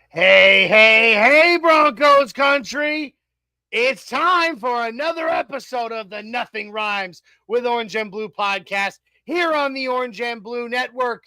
Hey, hey, hey, Broncos Country. It's time for another episode of the Nothing Rhymes with Orange and Blue podcast here on the Orange and Blue Network.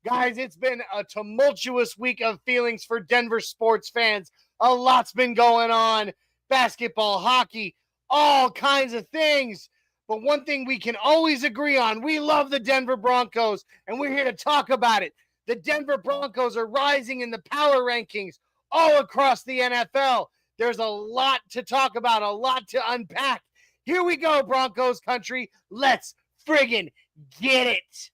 Guys, it's been a tumultuous week of feelings for Denver sports fans. A lot's been going on. Basketball, hockey, all kinds of things. But one thing we can always agree on, we love the Denver Broncos, and we're here to talk about it. The Denver Broncos are rising in the power rankings all across the NFL. There's a lot to talk about, a lot to unpack. Here we go, Broncos Country. Let's friggin' get it.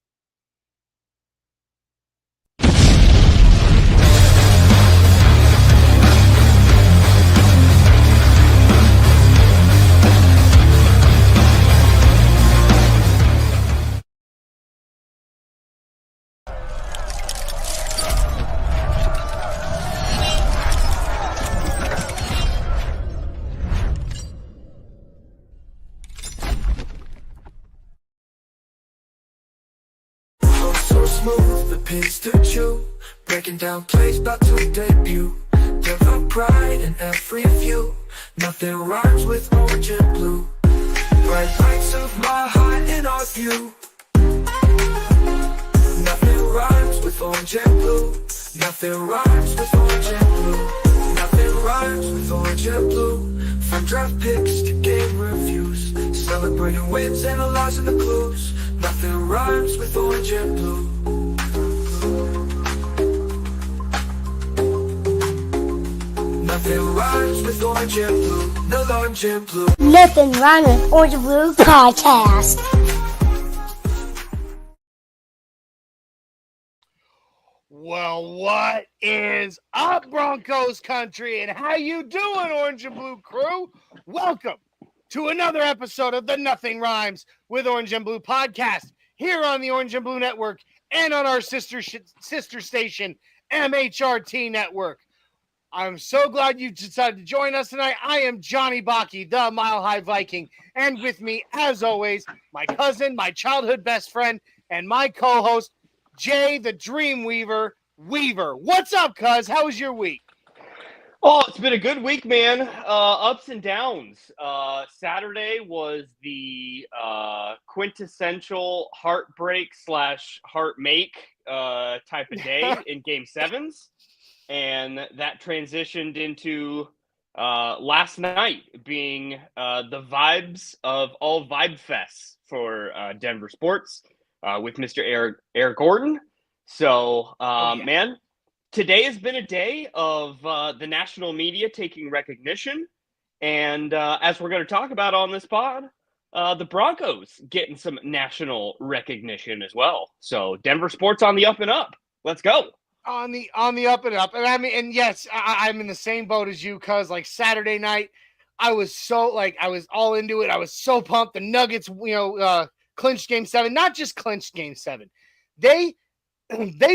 So smooth, the pins to chew, breaking down plays about to debut. Denver pride in every view, nothing rhymes with orange and blue. Bright lights of my heart in our view. Nothing rhymes with orange and blue. Nothing rhymes with orange and blue. Nothing rhymes with orange and blue. From draft picks to game reviews, celebrating wins, analyzing the clues. Nothing rhymes with orange and blue. Nothing rhymes with orange and blue. No orange and blue. Nothing Rhymes with Orange and Blue podcast. Well, what is up, Broncos Country, and how you doing, Orange and Blue crew? Welcome to another episode of the Nothing Rhymes with Orange and Blue podcast here on the Orange and Blue Network and on our sister station, MHRT Network. I'm so glad you decided to join us tonight. I am Johnny Baki, the Mile High Viking, and with me, as always, my cousin, my childhood best friend, and my co-host, Jay the Dream Weaver. What's up, cuz? How was your week? Oh, it's been a good week, man. Ups and downs. Saturday was the quintessential heartbreak / heart make type of day in Game 7s. And that transitioned into last night being the vibes of all Vibe Fests for Denver sports with Mr. Eric Gordon. So, man, today has been a day of the national media taking recognition. And as we're going to talk about on this pod, the Broncos getting some national recognition as well. So Denver sports on the up and up. Let's go. On the up and up. And I mean, and yes, I'm in the same boat as you, cuz like Saturday night, I was all into it. I was so pumped. The Nuggets, clinched Game 7, not just clinched Game 7. They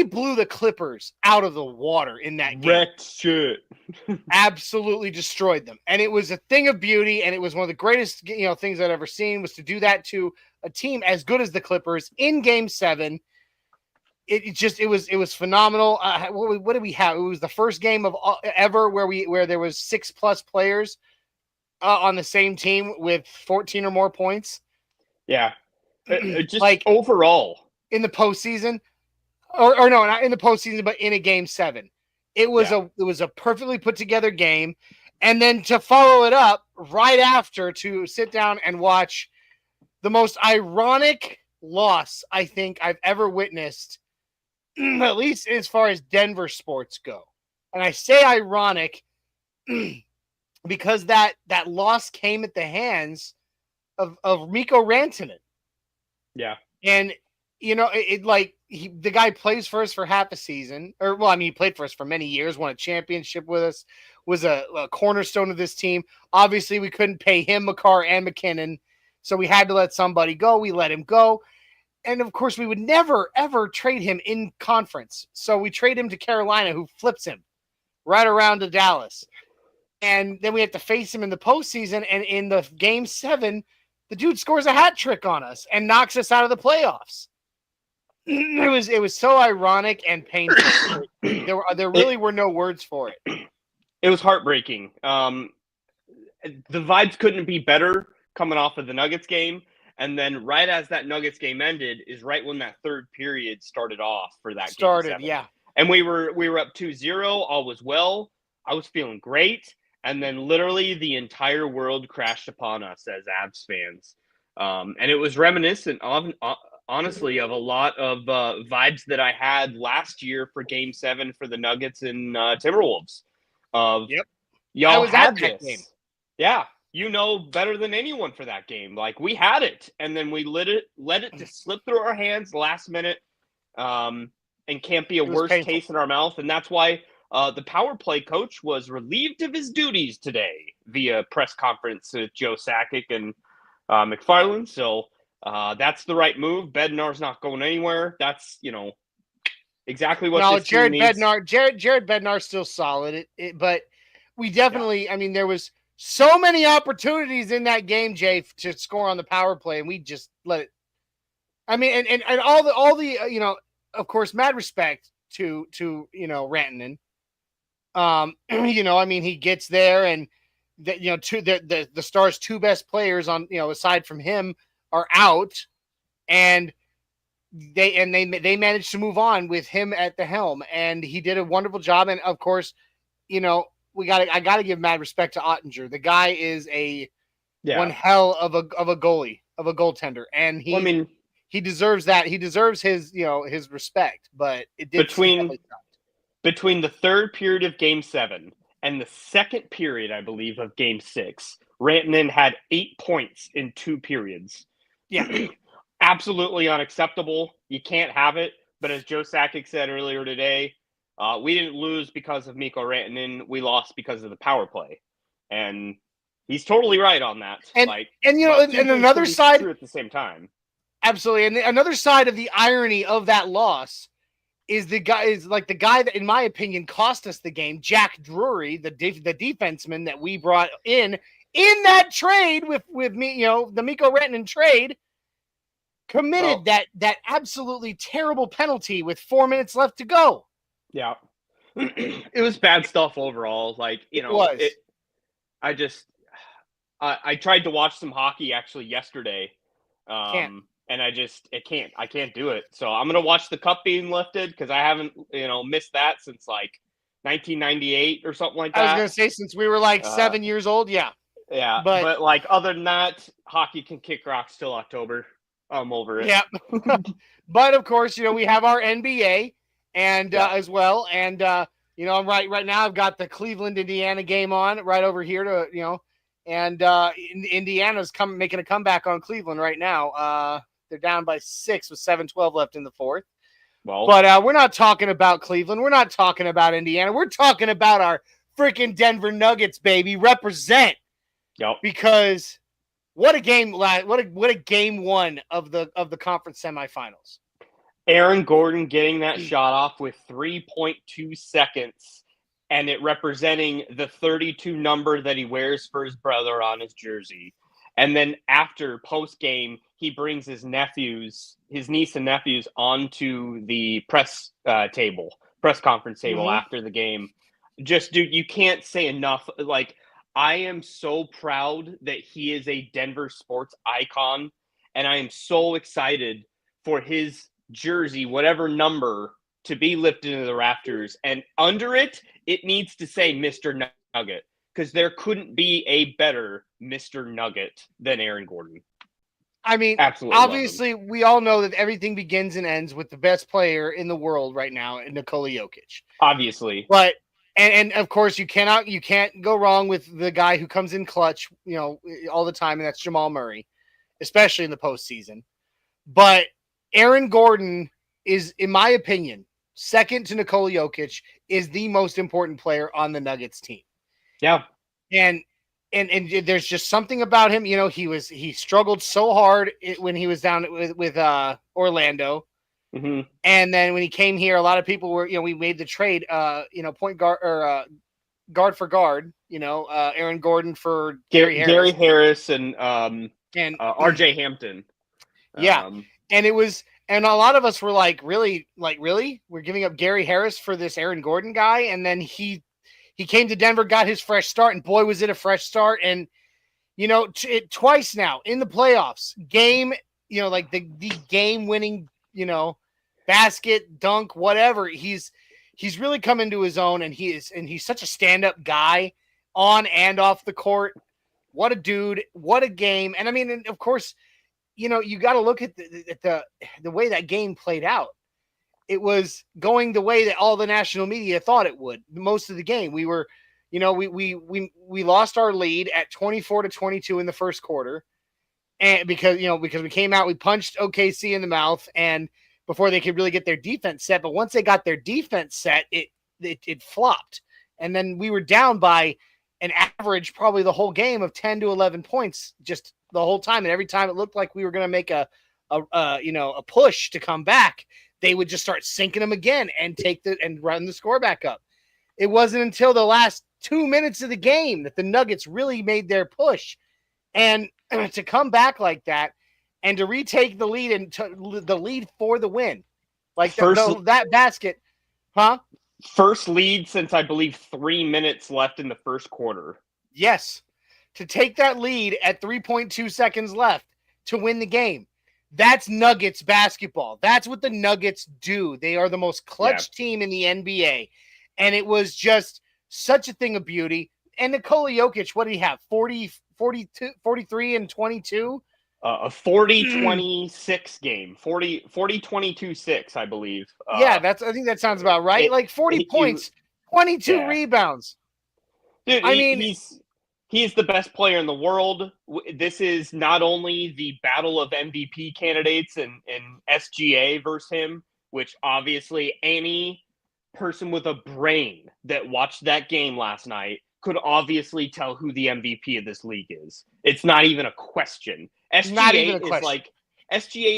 blew the Clippers out of the water in that game. Wrecked shit. Absolutely destroyed them. And it was a thing of beauty, and it was one of the greatest things I'd ever seen, was to do that to a team as good as the Clippers in Game 7. It was phenomenal. What did we have? It was the first game of ever where there was 6+ players on the same team with 14 or more points. Yeah. Just like overall in the postseason. Or no, not in the postseason, but in a Game 7. It was a perfectly put together game. And then to follow it up right after, to sit down and watch the most ironic loss I think I've ever witnessed, at least as far as Denver sports go. And I say ironic because that loss came at the hands of Mikko Rantanen. Yeah. And the guy plays for us for half a season, he played for us for many years, won a championship with us, was a cornerstone of this team. Obviously, we couldn't pay him, McCarr, and McKinnon, so we had to let somebody go. We let him go. And, of course, we would never, ever trade him in conference. So we trade him to Carolina, who flips him right around to Dallas. And then we have to face him in the postseason, and in the Game 7, the dude scores a hat trick on us and knocks us out of the playoffs. it was so ironic and painful. There really were no words for it. It was heartbreaking. The vibes couldn't be better coming off of the Nuggets game. And then right as that Nuggets game ended is right when that third period started off for that game 7. Yeah. And we were up 2-0. All was well. I was feeling great. And then literally the entire world crashed upon us as Avs fans. And it was reminiscent of, honestly, of a lot of vibes that I had last year for Game 7 for the Nuggets and Timberwolves. Y'all had this. Game. Yeah, you know better than anyone for that game. Like, we had it, and then we let it just slip through our hands last minute, and can't be a worse taste in our mouth. And that's why the power play coach was relieved of his duties today via press conference with Joe Sakic and McFarland. So that's the right move. Bednar's not going anywhere. That's, exactly what this team needs. Jared Bednar's still solid, but we definitely, I mean, there was so many opportunities in that game, Jay, to score on the power play, and we just let it. I mean, and all the of course, mad respect to Rantanen. I mean, he gets there, and the Stars' two best players on aside from him are out, and they managed to move on with him at the helm, and he did a wonderful job. And of course, I gotta give mad respect to Ottinger. The guy is one hell of a goalie, of a goaltender, and he deserves that. He deserves his his respect. But it did between the third period of Game 7 and the second period, I believe, of Game 6, Rantanen had 8 points in 2 periods. Yeah. Absolutely unacceptable. You can't have it. But as Joe Sakic said earlier today, we didn't lose because of Mikko Rantanen. We lost because of the power play. And he's totally right on that. And another side at the same time. Absolutely. And another side of the irony of that loss is the guy that, in my opinion, cost us the game, Jack Drury, the defenseman that we brought in that trade with me, the Mikko Rantanen trade, committed that absolutely terrible penalty with 4 minutes left to go. Yeah. It was bad stuff overall. Like, it was. I tried to watch some hockey actually yesterday. And I can't do it. So I'm going to watch the cup being lifted because I haven't, missed that since like 1998 or something like that. I was going to say since we were like 7 years old. Yeah. Yeah. But like other than that, hockey can kick rocks till October. I'm over it. Yeah. But of course, we have our NBA and as well. And, I'm right now I've got the Cleveland, Indiana game on right over here to, and Indiana's making a comeback on Cleveland right now. They're down by 6 with 7:12 left in the fourth. Well, but we're not talking about Cleveland. We're not talking about Indiana. We're talking about our freaking Denver Nuggets, baby. Represent. Yep. Because what a game! What a game one of the conference semifinals. Aaron Gordon getting that shot off with 3.2 seconds, and it representing the 32 number that he wears for his brother on his jersey. And then after post game, he brings his niece and nephews onto the press conference table after the game. Just, dude, you can't say enough. Like, I am so proud that he is a Denver sports icon, and I am so excited for his jersey, whatever number, to be lifted into the rafters. And under it, it needs to say Mr. Nugget, because there couldn't be a better Mr. Nugget than Aaron Gordon. I mean, absolutely. Obviously, we all know that everything begins and ends with the best player in the world right now, Nikola Jokic. Obviously. But and of course you can't go wrong with the guy who comes in clutch, all the time, and that's Jamal Murray, especially in the postseason. But Aaron Gordon is, in my opinion, second to Nikola Jokic, is the most important player on the Nuggets team. Yeah. And there's just something about him. He struggled so hard when he was down with Orlando. Mm-hmm. And then when he came here, a lot of people were, we made the trade, point guard or guard for guard, Aaron Gordon for Gary Harris and RJ Hampton. Yeah. And it was And a lot of us were like, really? We're giving up Gary Harris for this Aaron Gordon guy? And then he came to Denver, got his fresh start, and boy, was it a fresh start. And, twice now in the playoffs, like the game-winning, basket, dunk, whatever. He's really come into his own, and he's such a stand-up guy on and off the court. What a dude. What a game. And, I mean, and of course, you got to look at the way that game played out. It was going the way that all the national media thought it would. Most of the game, we were, we lost our lead at 24-22 in the first quarter, and because we came out, we punched OKC in the mouth, and before they could really get their defense set. But once they got their defense set, it flopped, and then we were down by an average, probably the whole game, of 10 to 11 points, just the whole time. And every time it looked like we were going to make a push to come back, they would just start sinking them again and and run the score back up. It wasn't until the last 2 minutes of the game that the Nuggets really made their push, and to come back like that and to retake the lead and the lead for the win, like that basket, huh? First lead since I believe 3 minutes left in the first quarter. Yes. To take that lead at 3.2 seconds left to win the game. That's Nuggets basketball. That's what the Nuggets do. They are the most clutch team in the NBA. And it was just such a thing of beauty. And Nikola Jokic, what did he have? 43 and 22? A 40-26 game. 40-22-6, I believe. I think that sounds about right. 40 points, 22 rebounds. Dude, he is the best player in the world. This is not only the battle of MVP candidates and SGA versus him, which obviously any person with a brain that watched that game last night could obviously tell who the MVP of this league is. It's not even a question. SGA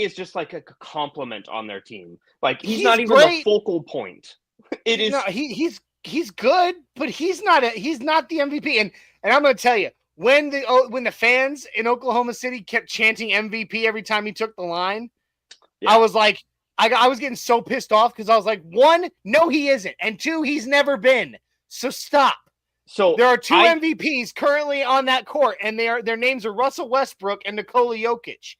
is just like a compliment on their team. Like he's not even the focal point. It is. No, he's good, but he's not the MVP. And I'm going to tell you, when the fans in Oklahoma City kept chanting MVP every time he took the line, I was like, I was getting so pissed off because I was like, one, no, he isn't, and two, he's never been. So stop. So there are two MVPs currently on that court, and their names are Russell Westbrook and Nikola Jokic.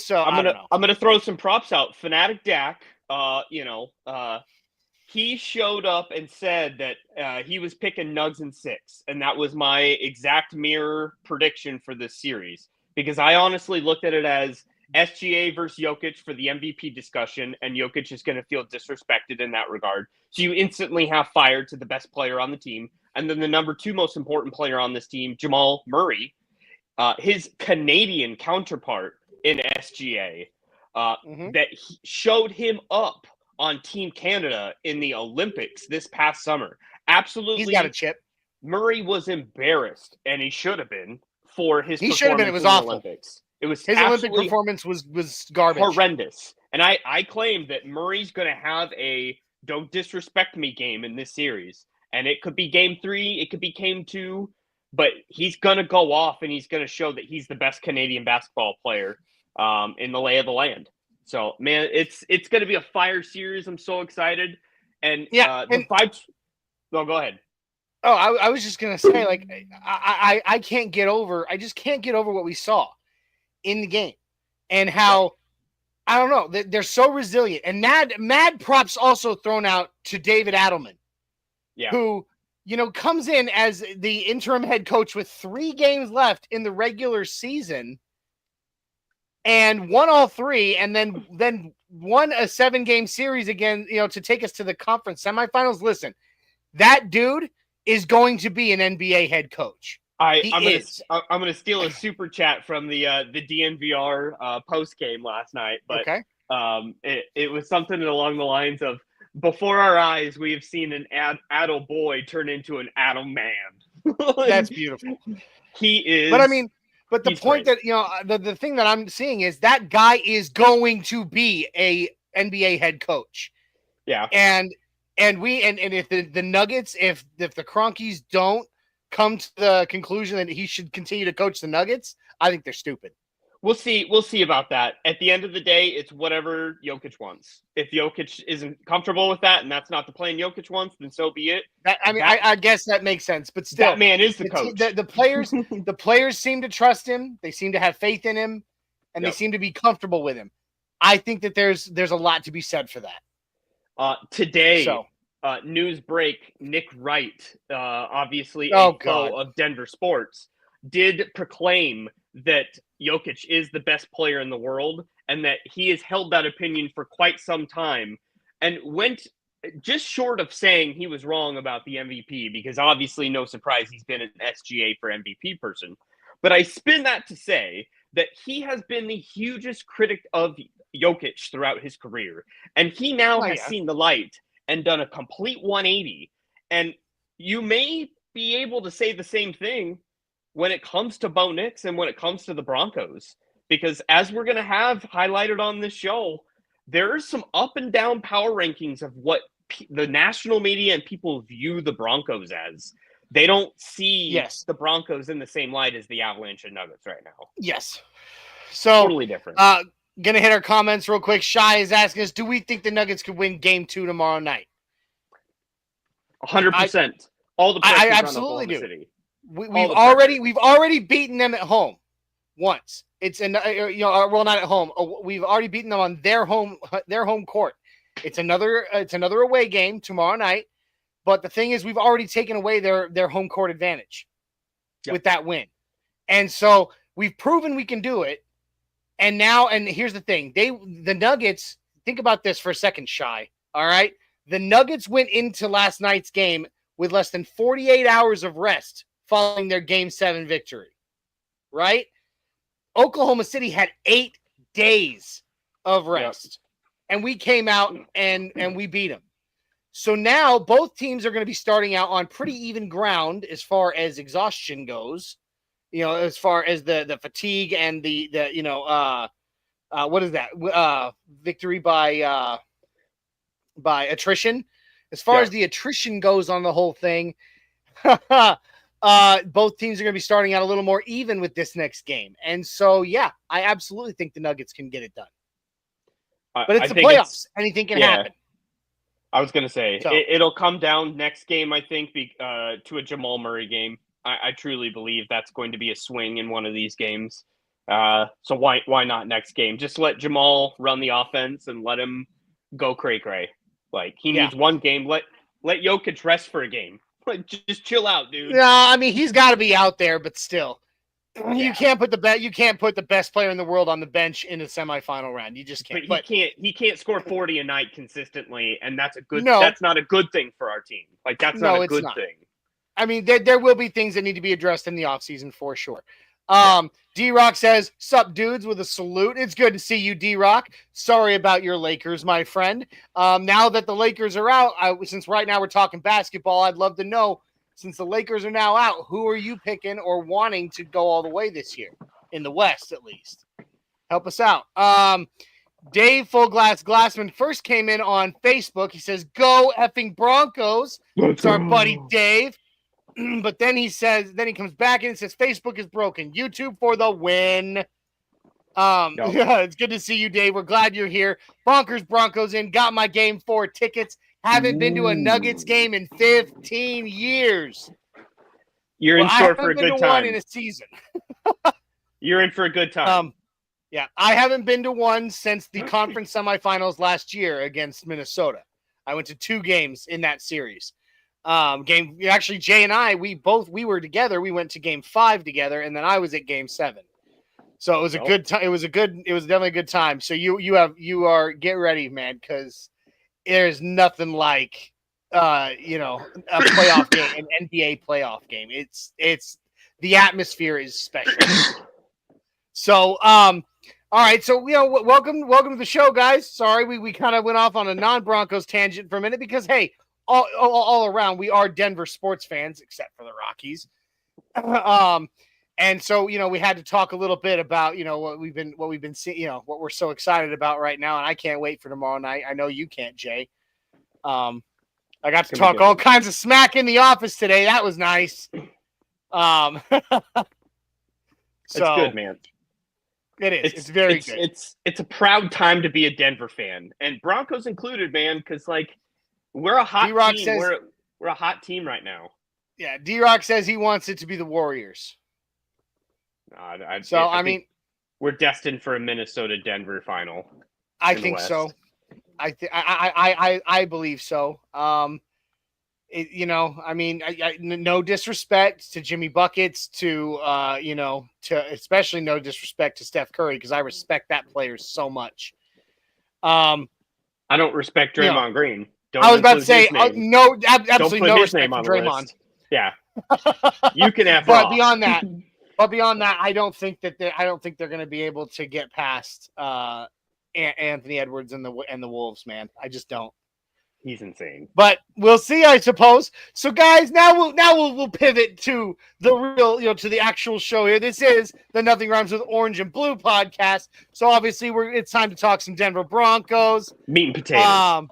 So I'm gonna throw some props out. Fanatic Dak, he showed up and said that he was picking Nuggs in 6, and that was my exact mirror prediction for this series, because I honestly looked at it as SGA versus Jokic for the MVP discussion, and Jokic is going to feel disrespected in that regard. So you instantly have fired to the best player on the team, and then the number 2 most important player on this team, Jamal Murray, his Canadian counterpart in SGA, that showed him up on Team Canada in the Olympics this past summer. Absolutely. He's got a chip. Murray was embarrassed, and he should have been, for his performance. He should have been. It was awful. Olympics. It was his Olympic performance was garbage. Horrendous. And I claim that Murray's going to have a don't disrespect me game in this series. And it could be game 3. It could be game 2. But he's going to go off, and he's going to show that he's the best Canadian basketball player in the lay of the land. So, man, it's going to be a fire series. I'm so excited. And the vibes. No, go ahead. Oh, I was just going to say, like, I can't get over. I just can't get over what we saw in the game and how, I don't know, they're so resilient. And mad props also thrown out to David Adelman, who, comes in as the interim head coach with 3 games left in the regular season and won all 3, and then won a 7-game series again, to take us to the conference semifinals. Listen, that dude is going to be an NBA head coach. I'm gonna steal a super chat from the DNVR post game last night, but it was something along the lines of, before our eyes we have seen an adult boy turn into an adult man. That's beautiful. He is. But the point great. That the thing that I'm seeing is that guy is going to be a NBA head coach. Yeah. And if the Nuggets, if the Cronkies don't come to the conclusion that he should continue to coach the Nuggets, I think they're stupid. We'll see. We'll see about that. At the end of the day, it's whatever Jokic wants. If Jokic isn't comfortable with that, and that's not the plan Jokic wants, then so be it. I guess that makes sense. But still, that man is the coach. The players seem to trust him. They seem to have faith in him, and they seem to be comfortable with him. I think that there's a lot to be said for that. Today, news break: Nick Wright, obviously of Denver sports, did proclaim that Jokic is the best player in the world and that he has held that opinion for quite some time, and went just short of saying he was wrong about the MVP, because obviously no surprise he's been an SGA for MVP person. But I spin that to say that he has been the hugest critic of Jokic throughout his career, and he now has seen the light and done a complete 180. And you may be able to say the same thing when it comes to Bo Nix and when it comes to the Broncos, because as we're going to have highlighted on this show, there are some up and down power rankings of what the national media and people view the Broncos as. They don't see the Broncos in the same light as the Avalanche and Nuggets right now. Yes. So totally different. Gonna hit our comments real quick. Shy is asking us, do we think the Nuggets could win game 2 tomorrow night? 100%. All the I absolutely do. City. We've already beaten them at home once. It's well, not at home. We've already beaten them on their home court. It's another away game tomorrow night. But the thing is, we've already taken away their home court advantage with that win. And so we've proven we can do it. And here's the thing. The Nuggets, think about this for a second, Shy. All right. The Nuggets went into last night's game with less than 48 hours of rest following their Game 7 victory. Right? Oklahoma City had 8 days of rest. And we came out and we beat them. So now both teams are going to be starting out on pretty even ground as far as exhaustion goes. As far as the fatigue and the what is that? Victory by attrition. As far as the attrition goes on the whole thing, both teams are going to be starting out a little more even with this next game. And so, I absolutely think the Nuggets can get it done. But it's the playoffs. Anything can happen. I was going to say, it'll come down next game, I think, to a Jamal Murray game. I truly believe that's going to be a swing in one of these games. So why not next game? Just let Jamal run the offense and let him go cray-cray. Like, he needs one game. Let Jokic rest for a game. Like, just chill out, dude. No, I mean, he's got to be out there, but still. You can't put the best player in the world on the bench in a semifinal round. You just can't. But he can't score 40 a night consistently, and that's not a good thing for our team. Like, that's not a good thing. I mean, there will be things that need to be addressed in the offseason for sure. D-Rock says, "Sup, dudes," with a salute. It's good to see you, D-Rock. Sorry about your Lakers, my friend. Now that the Lakers are out, since right now we're talking basketball, I'd love to know, since the Lakers are now out, who are you picking or wanting to go all the way this year? In the West, at least. Help us out. Dave Glassman first came in on Facebook. He says, "Go effing Broncos." It's our buddy Dave. But then he comes back in and says, "Facebook is broken. YouTube for the win." It's good to see you, Dave. We're glad you're here. Broncos in. Got my game 4 tickets. Haven't been to a Nuggets game in 15 years. You're in store for a good time. One in a season. You're in for a good time. I haven't been to one since the conference semifinals last year against Minnesota. I went to 2 games in that series. Actually, Jay and I, we were together. We went to game 5 together, and then I was at game 7. So it was a good time. It was definitely a good time. So get ready, man, because there's nothing like a playoff game, an NBA playoff game. It's the atmosphere is special. So all right, so welcome to the show, guys. Sorry, we kind of went off on a non-Broncos tangent for a minute because all around we are Denver sports fans, except for the Rockies. And so, we had to talk a little bit about, what we've been seeing, what we're so excited about right now. And I can't wait for tomorrow night. I know you can't, Jay. I got to talk all kinds of smack in the office today. That was nice. That's good, man. It is. It's very good. It's a proud time to be a Denver fan, and Broncos included, man, because like we're a hot D-Rock team. says, we're a hot team right now. Yeah, D-Rock says he wants it to be the Warriors. I mean, we're destined for a Minnesota-Denver final. I think so. I believe so. No disrespect to Jimmy Buckets, to especially no disrespect to Steph Curry, because I respect that player so much. I don't respect Draymond Green. I was about to say absolutely no respect for Draymond. Yeah, you can have. But beyond that, I don't think they're going to be able to get past Anthony Edwards and the Wolves, man. I just don't. He's insane. But we'll see, I suppose. So, guys, now we'll pivot to the real, to the actual show here. This is the Nothing Rhymes with Orange and Blue podcast. So, obviously, it's time to talk some Denver Broncos. Meat and potatoes.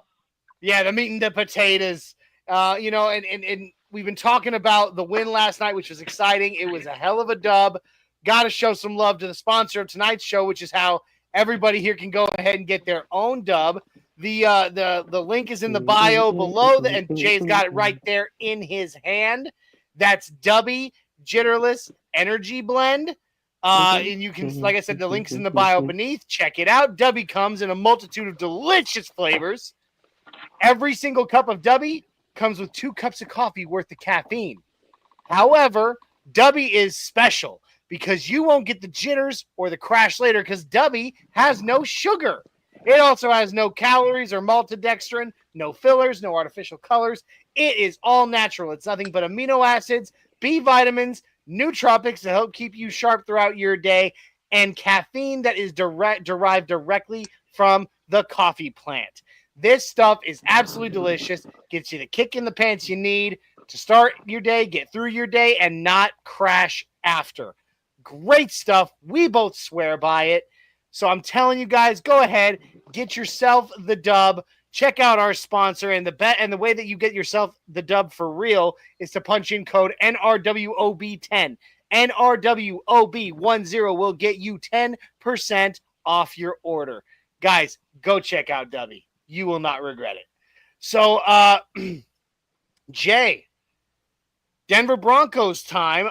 The meat and the potatoes. And we've been talking about the win last night, which was exciting. It was a hell of a dub. Got to show some love to the sponsor of tonight's show, which is how everybody here can go ahead and get their own dub. The link is in the bio below, and Jay's got it right there in his hand. That's Dubby Jitterless Energy Blend. And you can, like I said, the link's in the bio beneath. Check it out. Dubby comes in a multitude of delicious flavors. Every single cup of Dubby comes with 2 cups of coffee worth of caffeine. However, Dubby is special because you won't get the jitters or the crash later, because Dubby has no sugar. It also has no calories or maltodextrin, no fillers, no artificial colors. It is all natural. It's nothing but amino acids, B vitamins, nootropics to help keep you sharp throughout your day, and caffeine that is derived directly from the coffee plant. This stuff is absolutely delicious. Gets you the kick in the pants you need to start your day, get through your day, and not crash after. Great stuff. We both swear by it. So I'm telling you guys, go ahead, get yourself the dub. Check out our sponsor, and the way that you get yourself the dub for real is to punch in code NRWOB10. NRWOB10 will get you 10% off your order. Guys, go check out Dubby. You will not regret it. So, Jay, Denver Broncos time.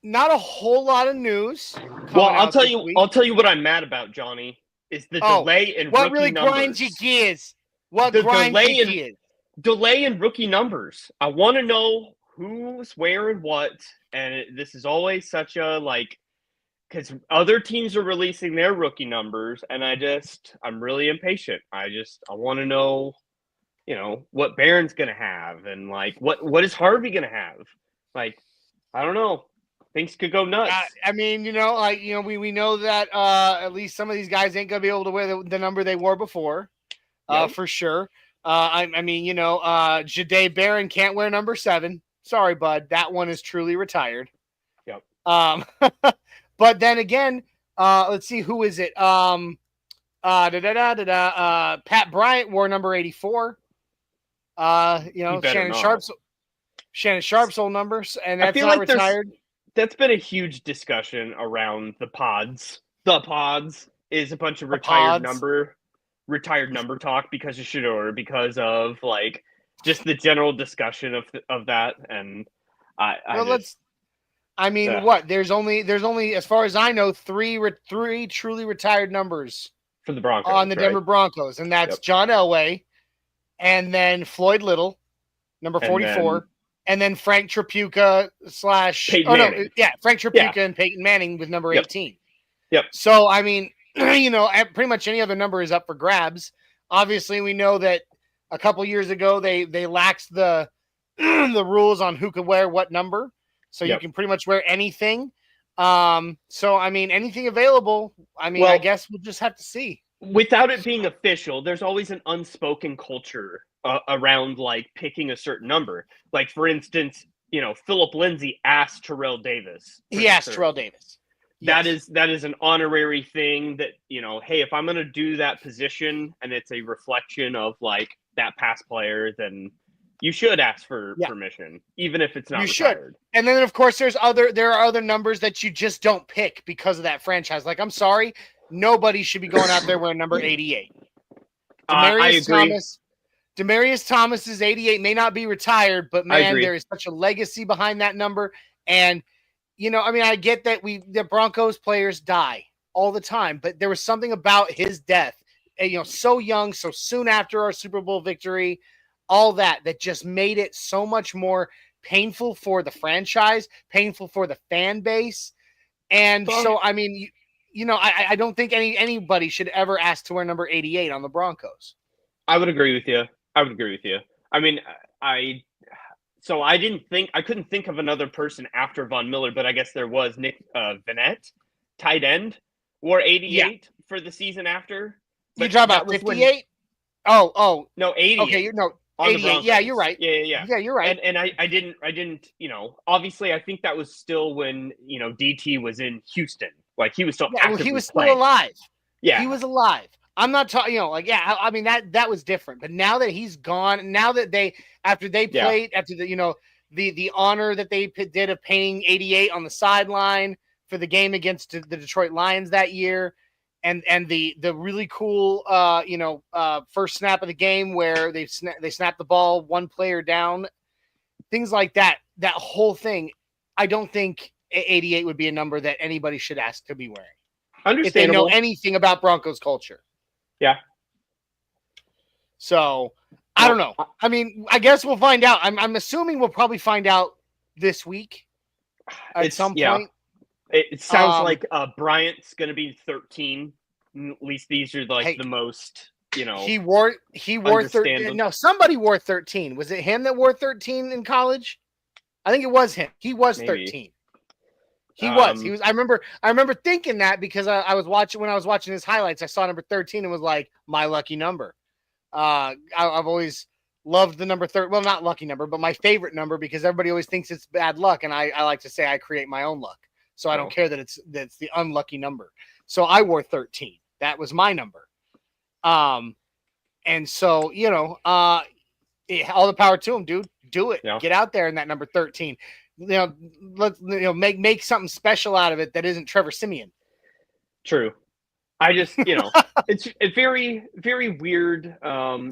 Not a whole lot of news. Well, I'll tell you what I'm mad about, Johnny, is the delay in what rookie really numbers. grinds your gears? What grinds your gears? Delay in rookie numbers. I want to know who's where and what, and this is always such a because other teams are releasing their rookie numbers, and I'm really impatient. I want to know, what Barron's going to have, and what is Harvey going to have? I don't know. Things could go nuts. We know that at least some of these guys ain't gonna be able to wear the number they wore before, for sure. Jahdae Barron can't wear number 7. Sorry, bud, that one is truly retired. Yep. But then again, let's see, who is it? Pat Bryant wore number 84. Shannon Sharp's old numbers, and that's not retired. That's been a huge discussion around the pods. The pods is a bunch of retired number talk because of Shador, because of just the general discussion of that. And there's only as far as I know 3 truly retired numbers for the Broncos on the Denver Broncos, and that's John Elway, and then Floyd Little, number 44. And then Frank Tripucka Frank Tripucka and Peyton Manning with number 18. Yep. So, pretty much any other number is up for grabs. Obviously, we know that a couple years ago they laxed the rules on who could wear what number. So you can pretty much wear anything. Anything available. I guess we'll just have to see. Without it being official, there's always an unspoken culture around picking a certain number. For instance, Philip Lindsay asked Terrell Davis. He asked Terrell Davis. Yes. That is an honorary thing that, hey, if I'm going to do that position and it's a reflection of that past player, then You should ask for Yeah. permission, even if it's not You should. retired. And then, of course, there are other numbers that you just don't pick because of that franchise. Like, I'm sorry, nobody should be going out there wearing number 88. I agree. Demaryius Thomas's 88 may not be retired, but man, there is such a legacy behind that number. And, I get that the Broncos players die all the time, but there was something about his death, so young, so soon after our Super Bowl victory, all that just made it so much more painful for the franchise, painful for the fan base. And so, I don't think anybody should ever ask to wear number 88 on the Broncos. I would agree with you. I mean, I couldn't think of another person after Von Miller, but I guess there was Nick Vanette, tight end, wore 88 for the season after. You talk about 58? Oh. No, 88. Okay, 88. Yeah, you're right. Yeah. Yeah, you're right. And I didn't, obviously I think that was still when, DT was in Houston. Like he was still actively he was playing. still alive. Yeah. He was alive. I'm not talking, that was different. But now that he's gone, now that after the honor that they did of painting 88 on the sideline for the game against the Detroit Lions that year, and the really cool first snap of the game where they snap the ball, one player down, things like that whole thing, I don't think 88 would be a number that anybody should ask to be wearing. Understandable. If they know anything about Broncos culture. Yeah. So I don't know. I mean, I guess we'll find out. I'm assuming we'll probably find out this week at some point. It sounds like Bryant's going to be 13. At least these are the most, He wore 13. No, somebody wore 13. Was it him that wore 13 in college? I think it was him. He was Maybe. 13. He was. I remember thinking that because I was watching his highlights. I saw number 13 and was like, my lucky number. I've always loved the number 13. Well, not lucky number, but my favorite number because everybody always thinks it's bad luck, and I like to say I create my own luck. So I don't care that it's the unlucky number. So I wore 13. That was my number. And so all the power to him, dude. Do it. Yeah. Get out there in that number 13. Let's make something special out of it that isn't Trevor Siemian. True. I just it's very, very weird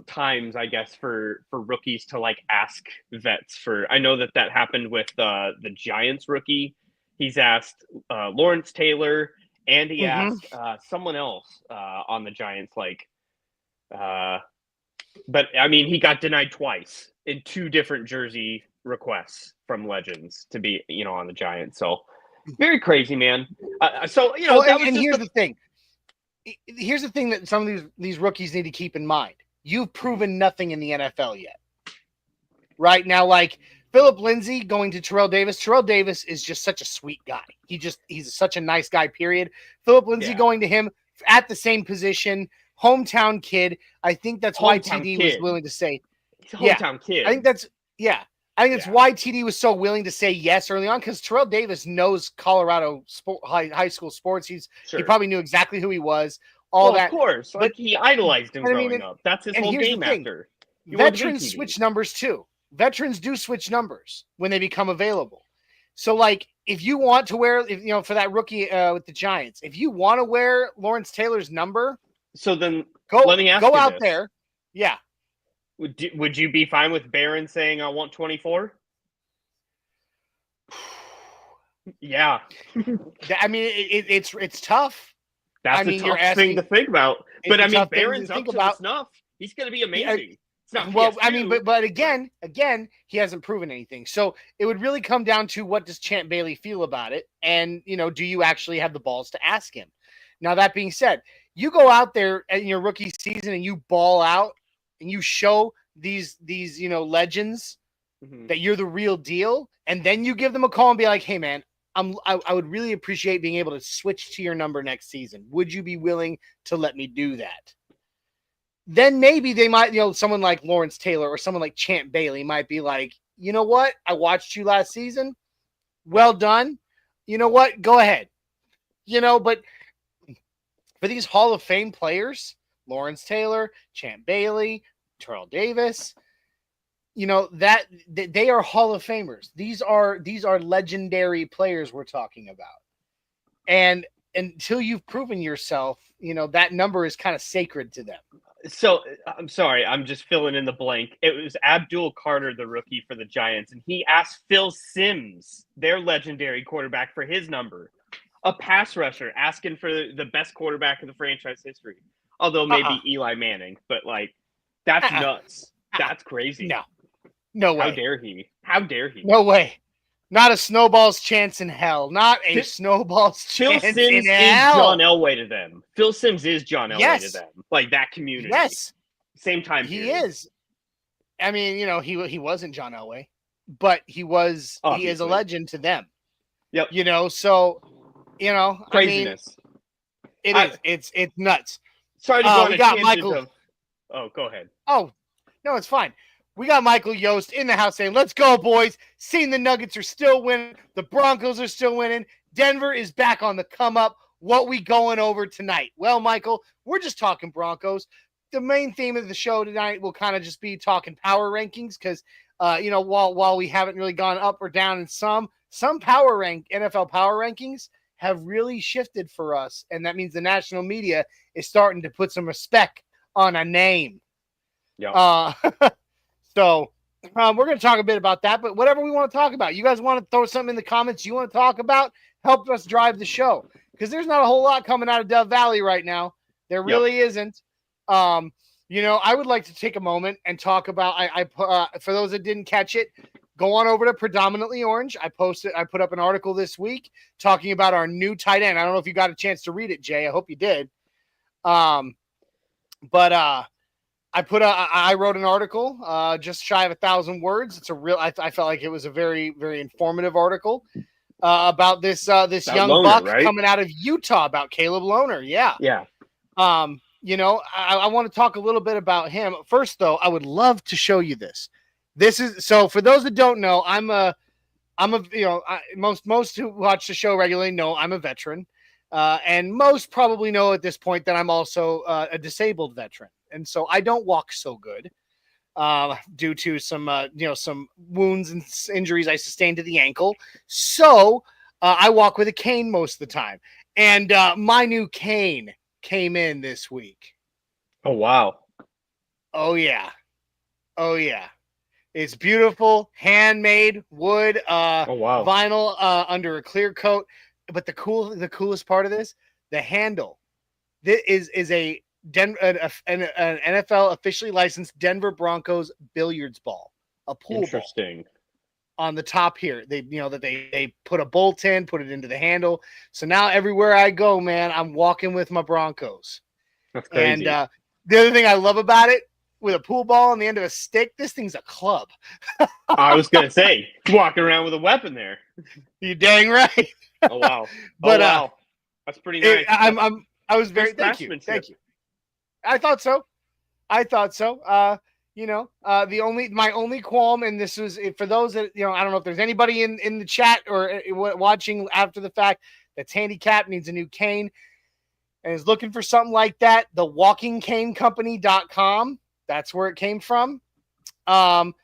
times, I guess, for rookies to ask vets for. I know that happened with the Giants rookie. He's asked Lawrence Taylor, and he asked someone else on the Giants. But I mean, he got denied twice in two different jersey requests from legends to be, on the Giants. So very crazy, man. Here's the thing. Here's the thing that some of these rookies need to keep in mind. You've proven nothing in the NFL yet. Right now, Phillip Lindsay going to Terrell Davis. Terrell Davis is just such a sweet guy. He's such a nice guy, period. Phillip Lindsay going to him at the same position, hometown kid. I think that's why TD was willing to say. He's a hometown kid. I think that's why TD was so willing to say yes early on, because Terrell Davis knows Colorado high school sports. He probably knew exactly who he was. Of course. But he idolized him growing up. That's his whole game actor. Veterans switch numbers too. Veterans do switch numbers when they become available. So, if you want to wear, for that rookie with the Giants, if you want to wear Lawrence Taylor's number, so then let me ask you out there. Yeah. Would you be fine with Barron saying I want 24? Yeah. I mean, it's tough. That's a tough thing to think about. But I mean, Barron's up to the snuff. He's going to be amazing. But again, he hasn't proven anything. So it would really come down to what does Champ Bailey feel about it, and do you actually have the balls to ask him? Now that being said, you go out there in your rookie season and you ball out and you show these legends that you're the real deal, and then you give them a call and be like, hey man, I would really appreciate being able to switch to your number next season. Would you be willing to let me do that? Then maybe they might, someone like Lawrence Taylor or someone like Champ Bailey might be like, you know what? I watched you last season. Well done. You know what? Go ahead. But for these Hall of Fame players, Lawrence Taylor, Champ Bailey, Terrell Davis, that they are Hall of Famers. These are legendary players we're talking about. And until you've proven yourself, that number is kind of sacred to them. So I'm sorry, I'm just filling in the blank. It was Abdul Carter, the rookie for the Giants, and he asked Phil Simms, their legendary quarterback, for his number. A pass rusher asking for the best quarterback in the franchise history. Although maybe Eli Manning, but that's nuts. That's crazy. No way. How dare he? How dare he? No way. Not a snowball's chance in hell. Not a snowball's chance in hell. Phil Simms is John Elway to them. Phil Simms is John Elway to them. That community. Yes. Same time he period. is. I mean, he wasn't John Elway, but he is a legend to them. Yep. So, craziness. I mean, it's nuts. Sorry to go on a tangent Michael. Oh, go ahead. Oh, no, it's fine. We got Michael Yost in the house saying, let's go, boys. Seeing the Nuggets are still winning. The Broncos are still winning. Denver is back on the come up. What we going over tonight? Well, Michael, we're just talking Broncos. The main theme of the show tonight will kind of just be talking power rankings because, while we haven't really gone up or down in some NFL power rankings have really shifted for us. And that means the national media is starting to put some respect on a name. Yeah. So we're going to talk a bit about that, but whatever we want to talk about, you guys want to throw something in the comments you want to talk about, help us drive the show because there's not a whole lot coming out of Dove Valley right now. There really isn't. I would like to take a moment and talk about, for those that didn't catch it, go on over to Predominantly Orange. I put up an article this week talking about our new tight end. I don't know if you got a chance to read it, Jay. I hope you did. I wrote an article, just shy of 1,000 words. It's I felt like it was a very, very informative article about this young Lohner, buck right? coming out of Utah, about Caleb Lohner. Yeah. Yeah. I want to talk a little bit about him. First, though, I would love to show you this. This is so for those that don't know, most who watch the show regularly know I'm a veteran. And most probably know at this point that I'm also a disabled veteran. And so I don't walk so good due to some wounds and injuries I sustained to the ankle. So I walk with a cane most of the time. And my new cane came in this week. Oh, wow. Oh, yeah. It's beautiful, handmade wood, vinyl under a clear coat. But the coolest part of this, the handle, this is an NFL officially licensed Denver Broncos billiards ball, a pool Interesting. ball. On the top here, they put a bolt in, put it into the handle. So now everywhere I go, man, I'm walking with my Broncos. That's crazy. And the other thing I love about it, with a pool ball on the end of a stick, this thing's a club. I was gonna say, walking around with a weapon there. You dang right. Oh wow! But wow, that's pretty nice. I was very thank you. I thought so. My only qualm, and this was for those that I don't know if there's anybody in the chat or watching after the fact that's handicapped, needs a new cane, and is looking for something like that. The walkingcanecompany.com. That's where it came from. I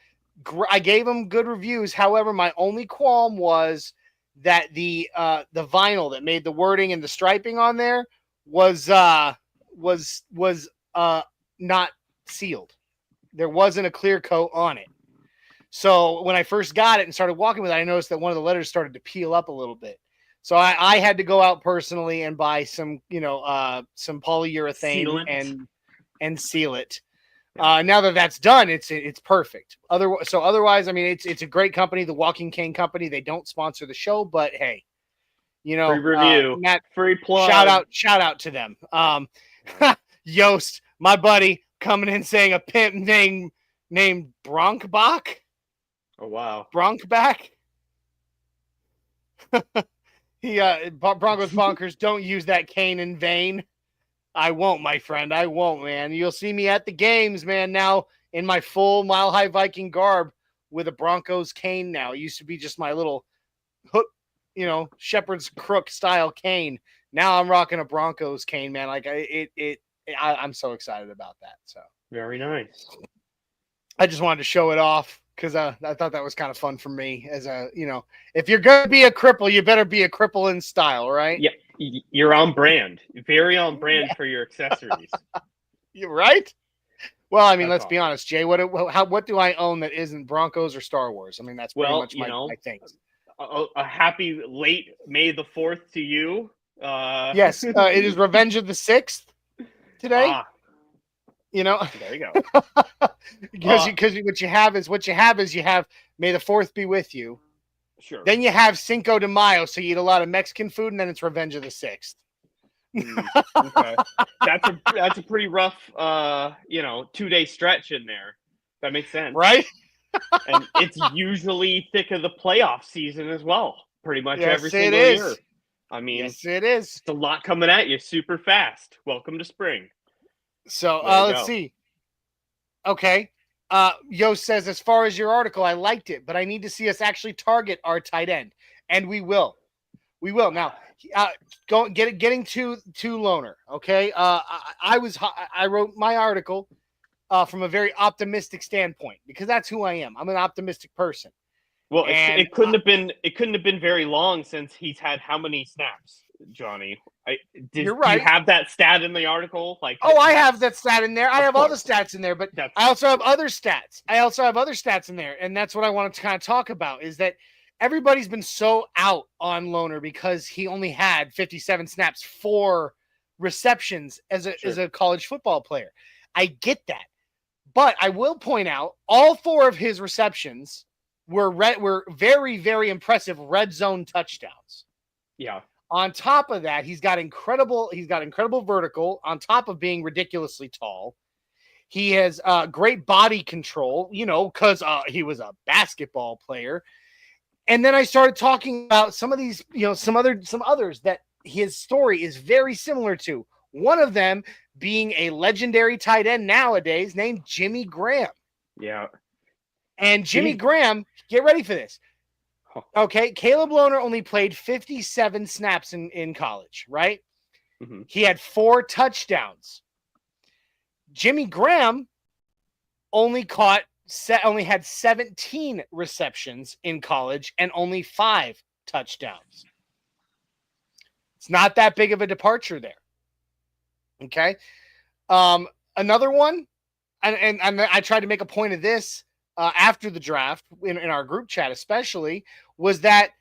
gave them good reviews. However, my only qualm was that the vinyl that made the wording and the striping on there was not sealed. There wasn't a clear coat on it. So when I first got it and started walking with it, I noticed that one of the letters started to peel up a little bit. So I had to go out personally and buy some polyurethane and seal it. Now that that's done, it's perfect. Otherwise, I mean, it's a great company, the Walking Cane Company. They don't sponsor the show, but hey, free review, Matt, free plug. Shout out to them. Yost, my buddy, coming in saying a pimp named Bronkbach. Oh wow, Bronkback. Broncos bonkers. Don't use that cane in vain. I won't, my friend. I won't, man. You'll see me at the games, man, now in my full Mile High Viking garb with a Broncos cane now. It used to be just my little hook, shepherd's crook style cane. Now I'm rocking a Broncos cane, man. I'm so excited about that. So very nice. I just wanted to show it off. because I thought that was kind of fun for me as if you're going to be a cripple, you better be a cripple in style, right? Yeah, you're on brand. Very on brand for your accessories. You're right. Well, I mean, That's let's be honest, Jay. What do I own that isn't Broncos or Star Wars? I mean, that's pretty much my thing. A happy late May the 4th to you. Yes, it is Revenge of the 6th today. There you go. because what you have is you have May the 4th be with you. Sure. Then you have Cinco de Mayo, so you eat a lot of Mexican food, and then it's Revenge of the 6th. Okay. That's a pretty rough 2-day stretch in there. That makes sense. Right? And it's usually thick of the playoff season as well. Pretty much every single year. I mean, yes, it is. It's a lot coming at you super fast. Welcome to spring. So let's see. Okay. Yo says, as far as your article, I liked it, but I need to see us actually target our tight end. And we will. We will. Now, getting to Loner, okay? I wrote my article from a very optimistic standpoint because that's who I am. I'm an optimistic person. Well, it couldn't have been very long since he's had how many snaps, Johnny? You're right. Do you have that stat in the article? I have that stat in there. I have all the stats in there, but I also have other stats. In there, and that's what I wanted to kind of talk about. Is that everybody's been so out on Loner because he only had 57 snaps, 4 receptions as a college football player. I get that, but I will point out all 4 of his receptions were very, very impressive red zone touchdowns. Yeah. On top of that, he's got incredible vertical on top of being ridiculously tall. He has great body control, because he was a basketball player. And then I started talking about some of these, some others that his story is very similar to. One of them being a legendary tight end nowadays named Jimmy Graham. Yeah. And Jimmy Graham, get ready for this. Okay, Caleb Loner only played 57 snaps in college, right? Mm-hmm. He had 4 touchdowns. Jimmy Graham only had 17 receptions in college and only 5 touchdowns. It's not that big of a departure there. Okay. Another one, and I tried to make a point of this after the draft in our group chat, especially, was that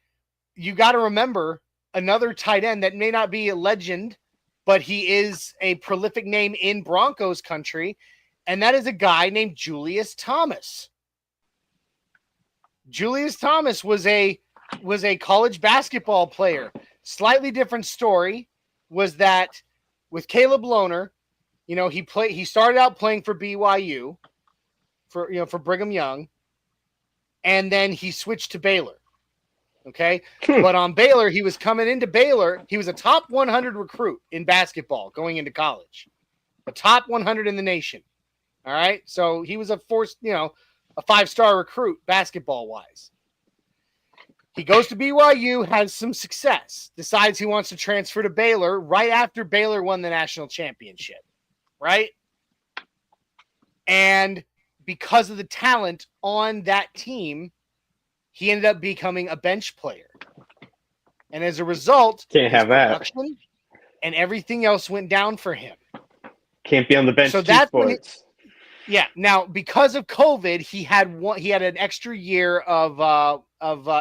you got to remember another tight end that may not be a legend, but he is a prolific name in Broncos country. And that is a guy named Julius Thomas. Julius Thomas was a college basketball player. Slightly different story was that with Caleb Loner, he started out playing for BYU, for Brigham Young, and then he switched to Baylor. Okay. But on Baylor, he was coming into Baylor. He was a top 100 recruit in basketball going into college, a top 100 in the nation. All right. So he was a 5-star recruit basketball wise. He goes to BYU, has some success, decides he wants to transfer to Baylor right after Baylor won the national championship. Right. And because of the talent on that team, he ended up becoming a bench player. And as a result, can't have that. And everything else went down for him. Can't be on the bench. So that's sports. Now, because of COVID, he had an extra year of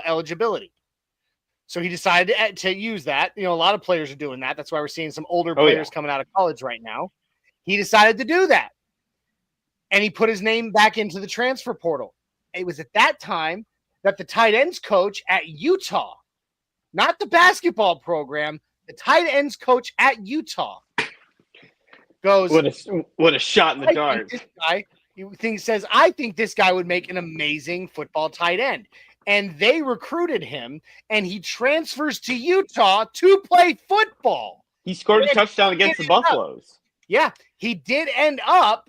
eligibility. So he decided to use that. A lot of players are doing that. That's why we're seeing some older players coming out of college right now. He decided to do that. And he put his name back into the transfer portal. It was at that time that the tight ends coach at Utah, not the basketball program, the tight ends coach at Utah goes, what a shot in the dark. I think this guy would make an amazing football tight end. And they recruited him, and he transfers to Utah to play football. He scored a touchdown against the Buffaloes. Yeah, he did end up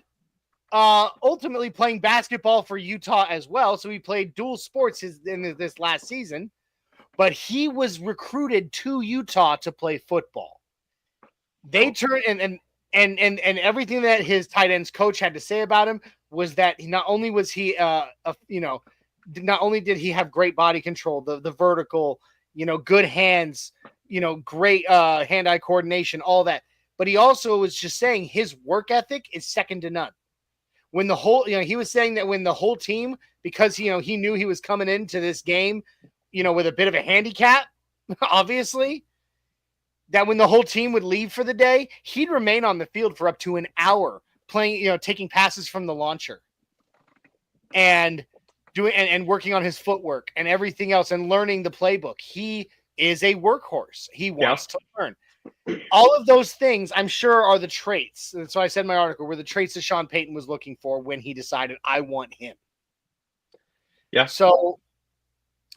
ultimately playing basketball for Utah as well. So he played dual sports in this last season, but he was recruited to Utah to play football. They turned and everything that his tight ends coach had to say about him was that not only was he not only did he have great body control, the vertical, good hands, great hand-eye coordination, all that. But he also was just saying his work ethic is second to none. When the whole, he was saying that when the whole team, because, he knew he was coming into this game, with a bit of a handicap, obviously, that when the whole team would leave for the day, he'd remain on the field for up to an hour playing, taking passes from the launcher and doing and working on his footwork and everything else and learning the playbook. He is a workhorse. He wants to learn. All of those things, I'm sure, are the traits. And so I said in my article, were the traits that Sean Payton was looking for when he decided, I want him. Yeah. So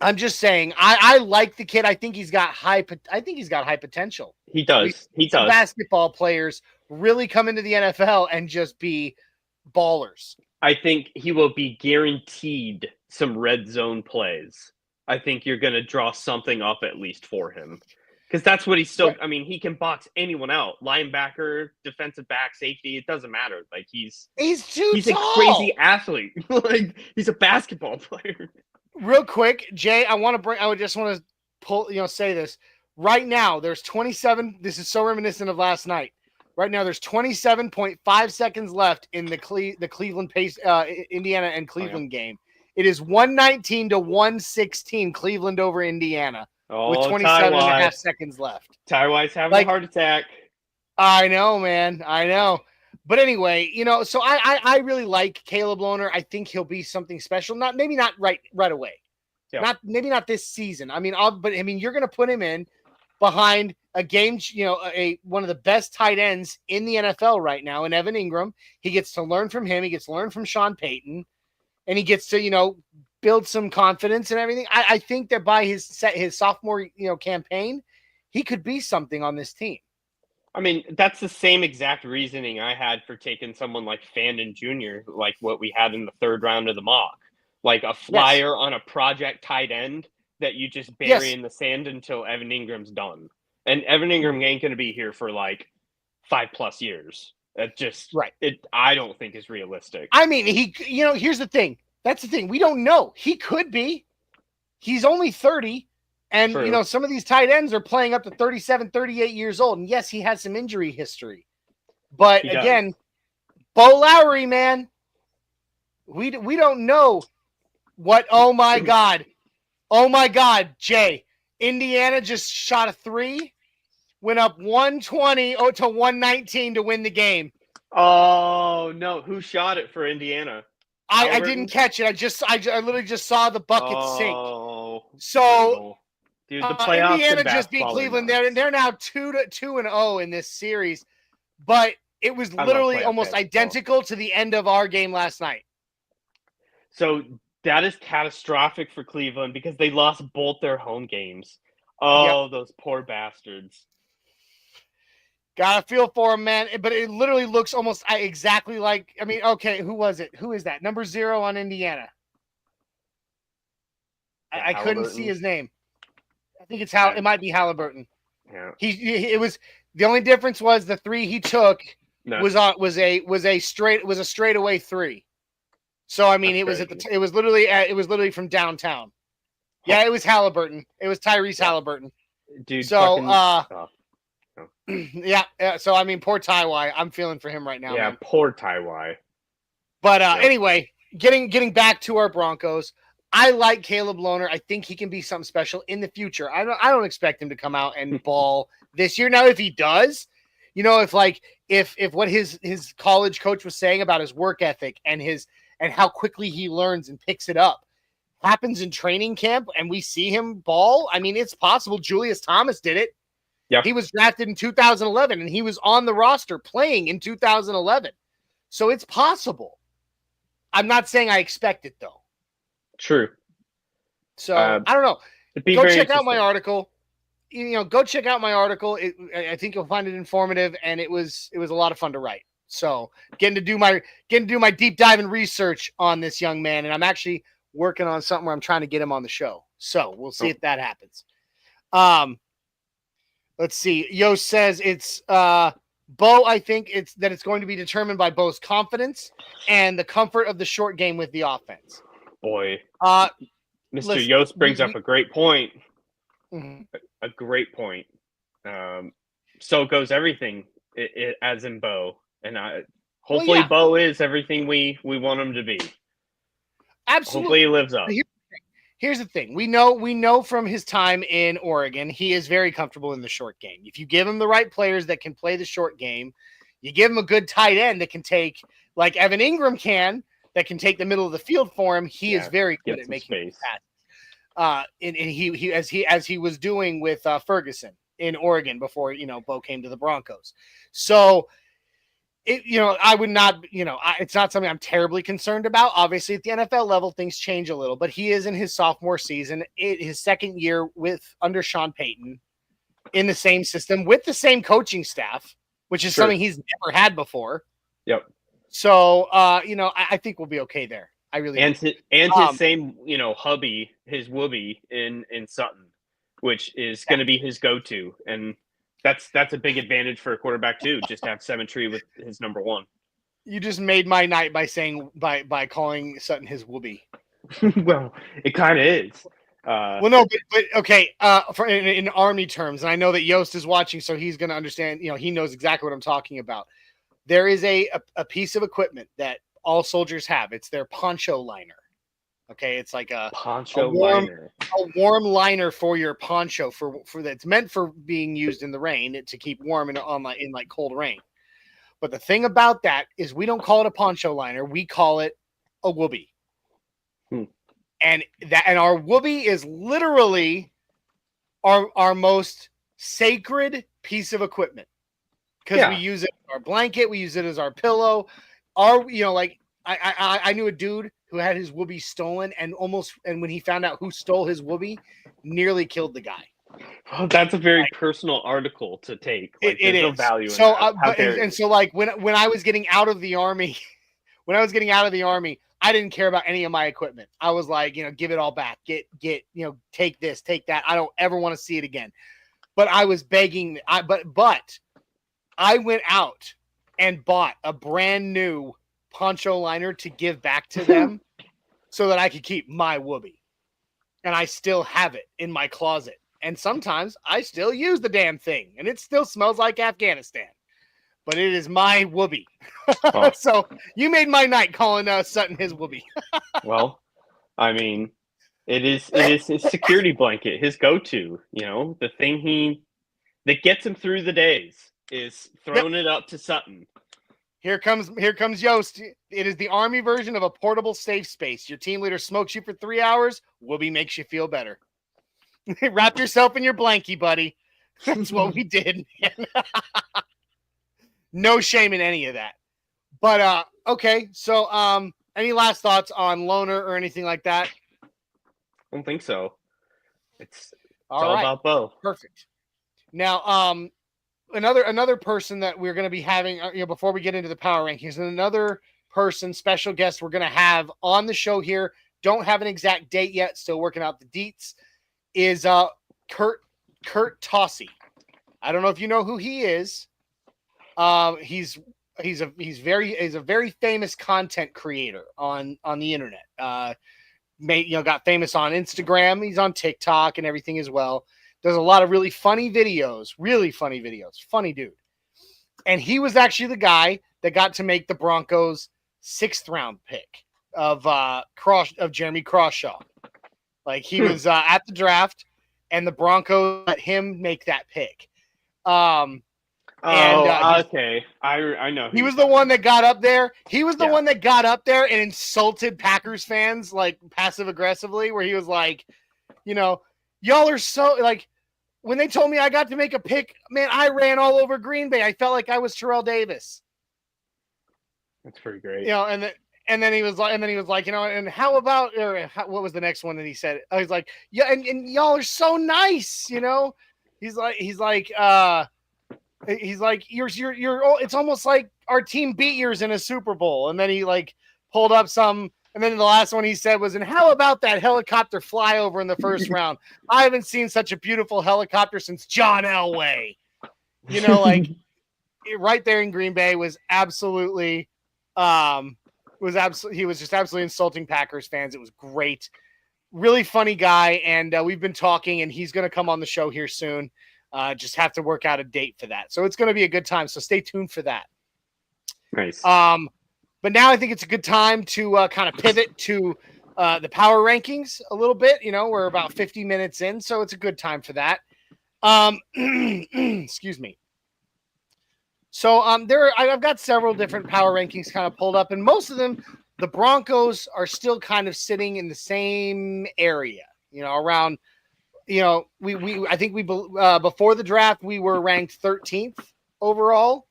I'm just saying, I like the kid. I think he's got high potential. He does. Basketball players really come into the NFL and just be ballers. I think he will be guaranteed some red zone plays. I think you're going to draw something up at least for him. Because that's what he's still. Right. I mean, he can box anyone out: linebacker, defensive back, safety. It doesn't matter. Like he's tall. A crazy athlete. Like he's a basketball player. Real quick, Jay, I just want to pull. Say this right now. There's 27. This is so reminiscent of last night. Right now, there's 27.5 seconds left in the Cleveland pace, Indiana and Cleveland game. It is 119-116. Cleveland over Indiana. With 27 and a half seconds left. Tyrwise having a heart attack. I know, man. I know. But anyway, so I really like Caleb Lohner. I think he'll be something special. Maybe not right away. Yeah. Maybe not this season. I mean, you're going to put him in behind a game, one of the best tight ends in the NFL right now in Evan Ingram. He gets to learn from him. He gets to learn from Sean Payton. And he gets to, build some confidence and everything. I think that by his sophomore, campaign, he could be something on this team. I mean, that's the same exact reasoning I had for taking someone like Fandon Jr., like what we had in the third round of the mock, like a flyer on a project tight end that you just bury in the sand until Evan Ingram's done. And Evan Ingram ain't going to be here for like 5+ years. That just I don't think is realistic. I mean, here's the thing. That's the thing. We don't know. He could be. He's only 30. And, True. Some of these tight ends are playing up to 37, 38 years old. And, yes, he has some injury history. But, again, Bo Lowry, man, we don't know what – oh, my God. Oh, my God, Jay. Indiana just shot a 3, went up 120 to 119 to win the game. Oh, no. Who shot it for Indiana? I didn't catch it. I literally just saw the bucket sink. So, dude, the playoffs Indiana just beat Cleveland. They're now 2-0 in this series, but it was literally almost identical to the end of our game last night. So that is catastrophic for Cleveland because they lost both their home games. Oh, those poor bastards. Gotta feel for him, man. But it literally looks almost exactly like, okay, who was it? Who is that? Number 0 on Indiana. I couldn't see his name. I think it might be Halliburton. Yeah. It was the only difference was the 3 he took was a straightaway 3. So it was literally from downtown. Yeah, it was Halliburton. It was Tyrese Halliburton. Dude, so yeah. So poor Tywai. I'm feeling for him right now. Yeah, man. Poor Tywai. But anyway, getting back to our Broncos, I like Caleb Lohner. I think he can be something special in the future. I don't expect him to come out and ball this year. Now, if he does, if what his college coach was saying about his work ethic and how quickly he learns and picks it up happens in training camp and we see him ball, it's possible. Julius Thomas did it. Yep. He was drafted in 2011, and he was on the roster playing in 2011. So it's possible. I'm not saying I expect it, though. True. So, I don't know. Go check out my article. Go check out my article. I think you'll find it informative, and it was a lot of fun to write. So, getting to do my deep dive and research on this young man, and I'm actually working on something where I'm trying to get him on the show. So, we'll see if that happens. Let's see. Yo says it's Bo. I think it's going to be determined by Bo's confidence and the comfort of the short game with the offense. boy. Mr. Mr. Yost brings up a great point. Mhm. A great point. So goes everything, as in Bo. And hopefully Bo is everything we want him to be. Absolutely. Hopefully he lives up. Here's the thing. We know from his time in Oregon, he is very comfortable in the short game. If you give him the right players that can play the short game, you give him a good tight end that can take, like Evan Ingram that can take the middle of the field for him. He is very good at making passes. And he as he was doing with Ferguson in Oregon before, Bo came to the Broncos. So I would not, it's not something I'm terribly concerned about. Obviously, at the NFL level, things change a little, but he is in his sophomore season, his second year under Sean Payton in the same system with the same coaching staff, which is something he's never had before. Yep. So, I think we'll be okay there. I really do. His same, hubby, his whoopee in Sutton, which is going to be his go-to. And that's a big advantage for a quarterback too, just to have symmetry with his number one. You just made my night by saying by calling Sutton his whoopee. Well, it kind of is. Well, no, but okay. In Army terms, and I know that Yost is watching, so he's going to understand. He knows exactly what I'm talking about. There is a piece of equipment that all soldiers have. It's their poncho liner. Okay, it's like a warm liner for your poncho for that's meant for being used in the rain to keep warm in cold rain. But the thing about that is we don't call it a poncho liner, we call it a whoopee. And our whoopee is literally our most sacred piece of equipment because we use it as our blanket, we use it as our pillow. I knew a dude who had his whoopee stolen and when he found out who stole his whoopee, nearly killed the guy. Well, that's a very personal article to take. Like, it is. No value in so, that. So like when I was getting out of the army, I didn't care about any of my equipment. I was like, give it all back. Get, take this, take that. I don't ever want to see it again. But I was begging. But I went out and bought a brand new poncho liner to give back to them so that I could keep my whoopee. And I still have it in my closet. And sometimes I still use the damn thing. And it still smells like Afghanistan. But it is my whoopee. Oh. So you made my night calling Sutton his whoopee. Well, I mean, it is his security blanket, his go-to. The thing that gets him through the days is throwing it up to Sutton. Here comes Yost. It is the Army version of a portable safe space. Your team leader smokes you for 3 hours. Whoopee makes you feel better. Wrap yourself in your blankie, buddy. That's what we did. No shame in any of that. But okay, so any last thoughts on Loner or anything like that? I don't think so. It's all right. About Bo. Perfect. Now, another person that we're going to be having, before we get into the power rankings, and another person, special guest we're going to have on the show here. Don't have an exact date yet. Still working out the deets. Is Kurt Tossie. I don't know if you know who he is. He's a very famous content creator on the internet. Got famous on Instagram. He's on TikTok and everything as well. Does a lot of really funny videos. Funny dude. And he was actually the guy that got to make the Broncos 6th round pick of Jeremy Crawshaw. Like he was at the draft, and the Broncos let him make that pick. Okay. I know. He was the one that got up there. He was the one that got up there and insulted Packers fans like passive aggressively, where he was like, y'all are so like. When they told me I got to make a pick, man, I ran all over Green Bay. I felt like I was Terrell Davis. That's pretty great. And then he was like, and how about, what was the next one that he said? I was like, yeah, and y'all are so nice, He's like, you're it's almost like our team beat yours in a Super Bowl. And then he like pulled up some, and then the last one he said was, and how about that helicopter flyover in the first round? I haven't seen such a beautiful helicopter since John Elway. Like right there in Green Bay was absolutely, he was just absolutely insulting Packers fans. It was great. Really funny guy, and we've been talking, and he's going to come on the show here soon. Just have to work out a date for that. So it's going to be a good time. So stay tuned for that. Nice. But now I think it's a good time to kind of pivot to the power rankings a little bit. We're about 50 minutes in, so it's a good time for that. Excuse me. So I've got several different power rankings kind of pulled up, and most of them, the Broncos are still kind of sitting in the same area, around, I think before the draft, we were ranked 13th overall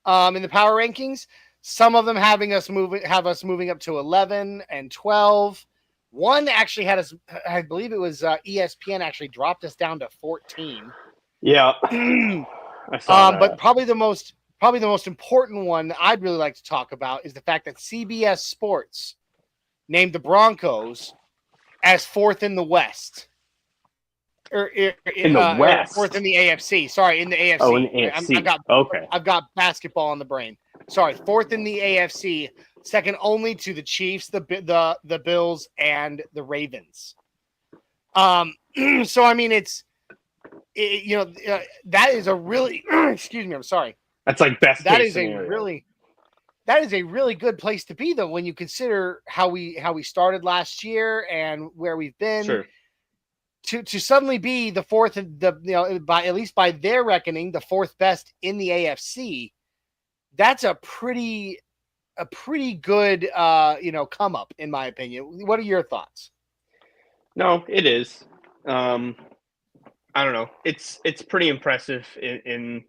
in the power rankings. Some of them have us moving up to 11 and 12. One actually had us, I believe it was ESPN actually dropped us down to 14. Yeah. I saw that. But probably the most important one I'd really like to talk about is the fact that CBS Sports named the Broncos as fourth in the West. In the West? Fourth in the AFC. Sorry, in the AFC. Oh, in the AFC. I've got basketball in the brain. Sorry, fourth in the AFC, second only to the Chiefs, the Bills, and the Ravens. So I mean, that is a really excuse me. I'm sorry. That's like best. That case is scenario. that is a really good place to be, though, when you consider how we started last year and where we've been. Sure. To suddenly be the fourth, by at least by their reckoning, the fourth best in the AFC. That's a pretty good come up, in my opinion. What are your thoughts? No, it is. I don't know. It's pretty impressive in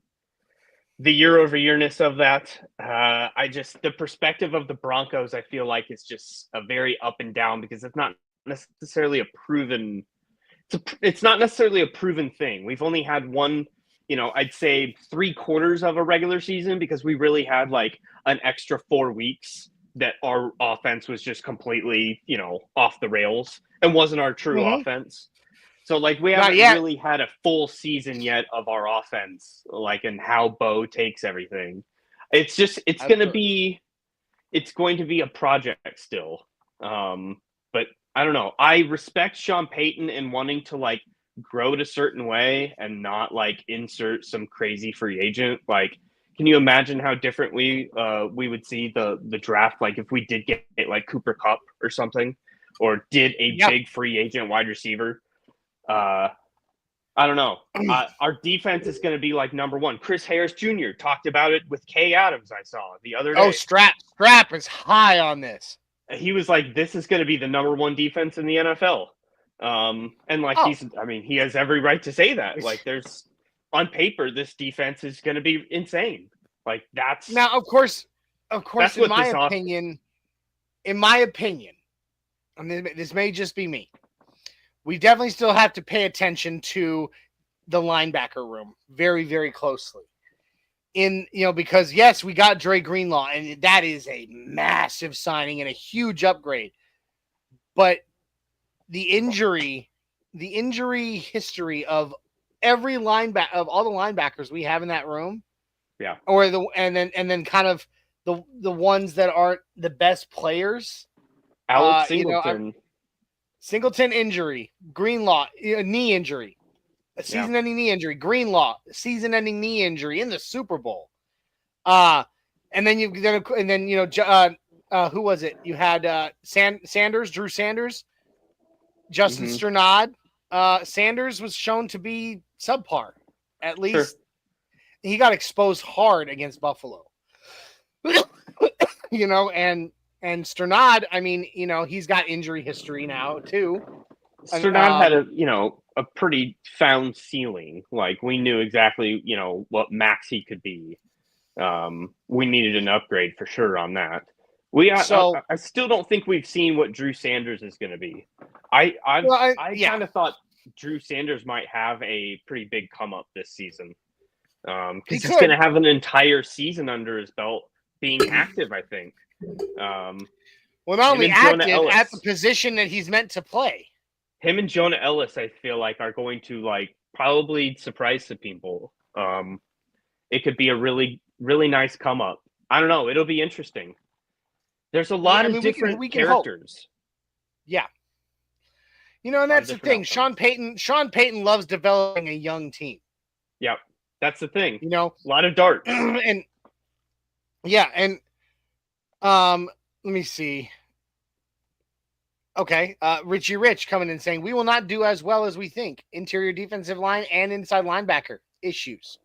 the year-over-yearness of that. The perspective of the Broncos, I feel like, is just a very up and down, because it's not necessarily a proven. It's not necessarily a proven thing. We've only had one. I'd say 3/4 of a regular season, because we really had like an extra 4 weeks that our offense was just completely, off the rails and wasn't our true offense. So like we haven't really had a full season yet of our offense, like, and how Bo takes everything. It's going to be a project still. But I don't know. I respect Sean Payton in wanting to like grow it a certain way and not like insert some crazy free agent. Like, can you imagine how different we would see the draft, like if we did get like Cooper Kupp or something, or did a big free agent wide receiver? I don't know. Our defense is going to be like number one. Chris Harris Jr. talked about it with Kay Adams, I saw the other day. Oh, Strap is high on this. He was like, this is going to be the number one defense in the NFL. And like he has every right to say that. Like, there's on paper, this defense is going to be insane. Like, that's now, of course, in my opinion, I mean, this may just be me. We definitely still have to pay attention to the linebacker room very, very closely. Because yes, we got Dre Greenlaw, and that is a massive signing and a huge upgrade. But the injury history of every of all the linebackers we have in that room, and then kind of the ones that aren't the best players. Alex Singleton, Singleton injury, Greenlaw knee injury, a season-ending knee injury, Greenlaw season-ending knee injury in the Super Bowl. And then who was it? You had Drew Sanders. Justin Strnad. Sanders was shown to be subpar. At least he got exposed hard against Buffalo. And Strnad, I mean, he's got injury history now too. Strnad had a pretty found ceiling. Like, we knew exactly, what max he could be. We needed an upgrade for sure on that. I still don't think we've seen what Drew Sanders is going to be. I kind of thought Drew Sanders might have a pretty big come up this season, because he's going to have an entire season under his belt being active, I think. Not only active at the position that he's meant to play. Him and Jonah Ellis, I feel like, are going to like probably surprise some people. It could be a really, really nice come up. I don't know. It'll be interesting. There's a lot I of mean, different we can hope. characters. Yeah. You know, and that's the thing. Sean Payton loves developing a young team. Yep. That's the thing. You know, a lot of darts. and let me see. Okay, Richie Rich coming in saying we will not do as well as we think. Interior defensive line and inside linebacker issues.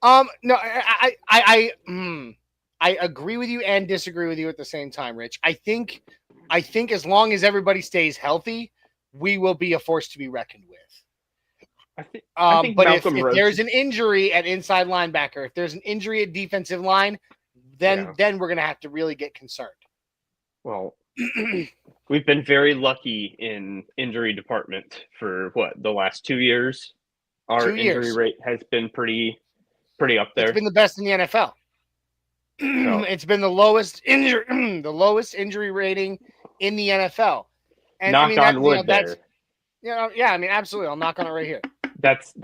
No, I agree with you and disagree with you at the same time, Rich. I think as long as everybody stays healthy, we will be a force to be reckoned with. I think but Malcolm if there's an injury at inside linebacker, if there's an injury at defensive line, then we're gonna have to really get concerned. Well, we've been very lucky in injury department for the last 2 years. Our injury rate has been pretty up there. It's been the best in the NFL. It's been the lowest injury rating in the NFL. And knock on wood there. I mean, absolutely. I'll knock on it right here. That's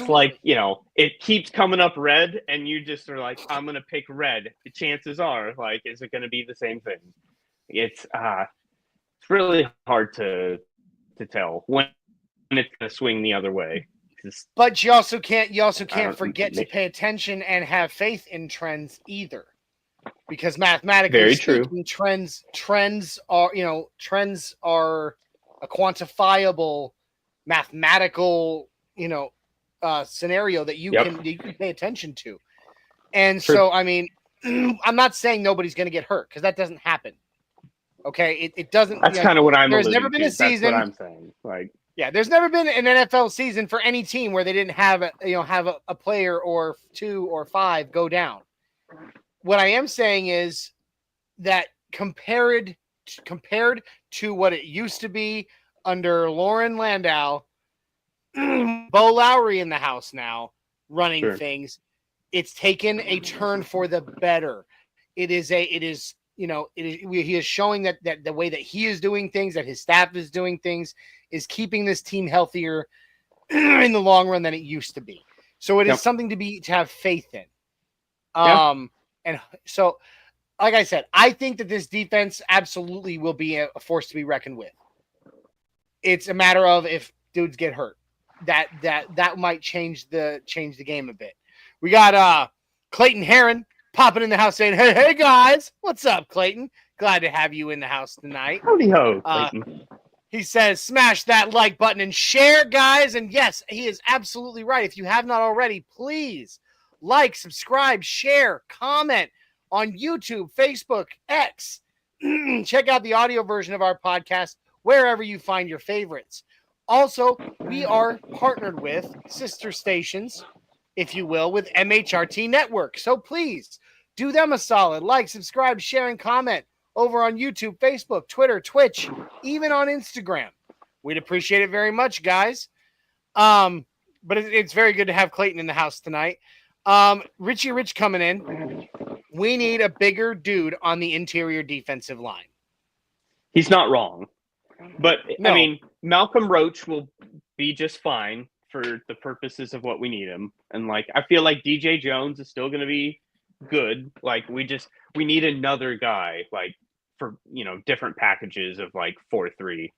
like, it keeps coming up red and you just are like, I'm going to pick red. The chances are, like, is it going to be the same thing? It's really hard to tell when it's going to swing the other way. But you also can't forget to pay attention and have faith in trends either. Because mathematically speaking, trends are a quantifiable mathematical, scenario that you can pay attention to. And so, I mean, I'm not saying nobody's going to get hurt because that doesn't happen. Okay, it doesn't. That's kind of what I'm. There's never been a season. That's what I'm saying. Like, yeah, there's never been an NFL season for any team where they didn't have a player or 2 or 5 go down. What I am saying is that compared to what it used to be under Lauren Landau, Bo Lowry in the house now running things, it's taken a turn for the better. He is showing that the way that he is doing things, that his staff is doing things, is keeping this team healthier in the long run than it used to be. So it is something to have faith in. And so, like I said, I think that this defense absolutely will be a force to be reckoned with. It's a matter of if dudes get hurt. That might change the game a bit. We got Clayton Heron popping in the house saying, hey guys, what's up, Clayton? Glad to have you in the house tonight. Howdy ho, Clayton. He says, smash that like button and share, guys. And yes, he is absolutely right. If you have not already, please like, subscribe, share, comment on YouTube, Facebook, X. Check out the audio version of our podcast wherever you find your favorites. Also, we are partnered with sister stations, if you will, with MHRT Network. So please do them a solid. Like, subscribe, share, and comment over on YouTube, Facebook, Twitter, Twitch, even on Instagram. We'd appreciate it very much, guys. But it's very good to have Clayton in the house tonight. Richie Rich coming in. We need a bigger dude on the interior defensive line. He's not wrong. But, no. I mean, Malcolm Roach will be just fine for the purposes of what we need him. And, like, I feel like DJ Jones is still going to be good. Like, we need another guy, like, for, different packages of, like, 4-3.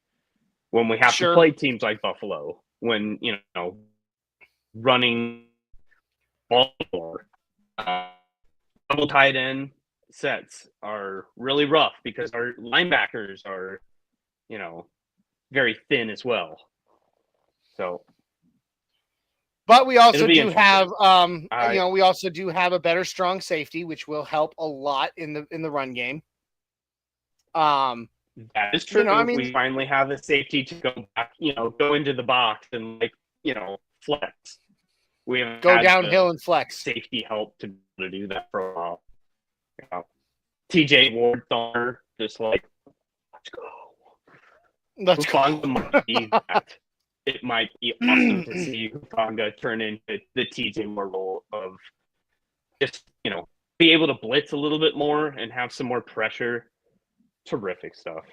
When we have to play teams like Buffalo. When, running Baltimore. Double tight end sets are really rough because our linebackers are, very thin as well. So, but we also do have, we also do have a better strong safety, which will help a lot in the run game. That is true. We finally have a safety to go back, go into the box and flex. We have go downhill and flex. Safety help to be able to do that for a while. TJ Ward Thorner, just like, let's go. It might be awesome to see Hufanga turn into the TJ Ward role of just, be able to blitz a little bit more and have some more pressure. Terrific stuff.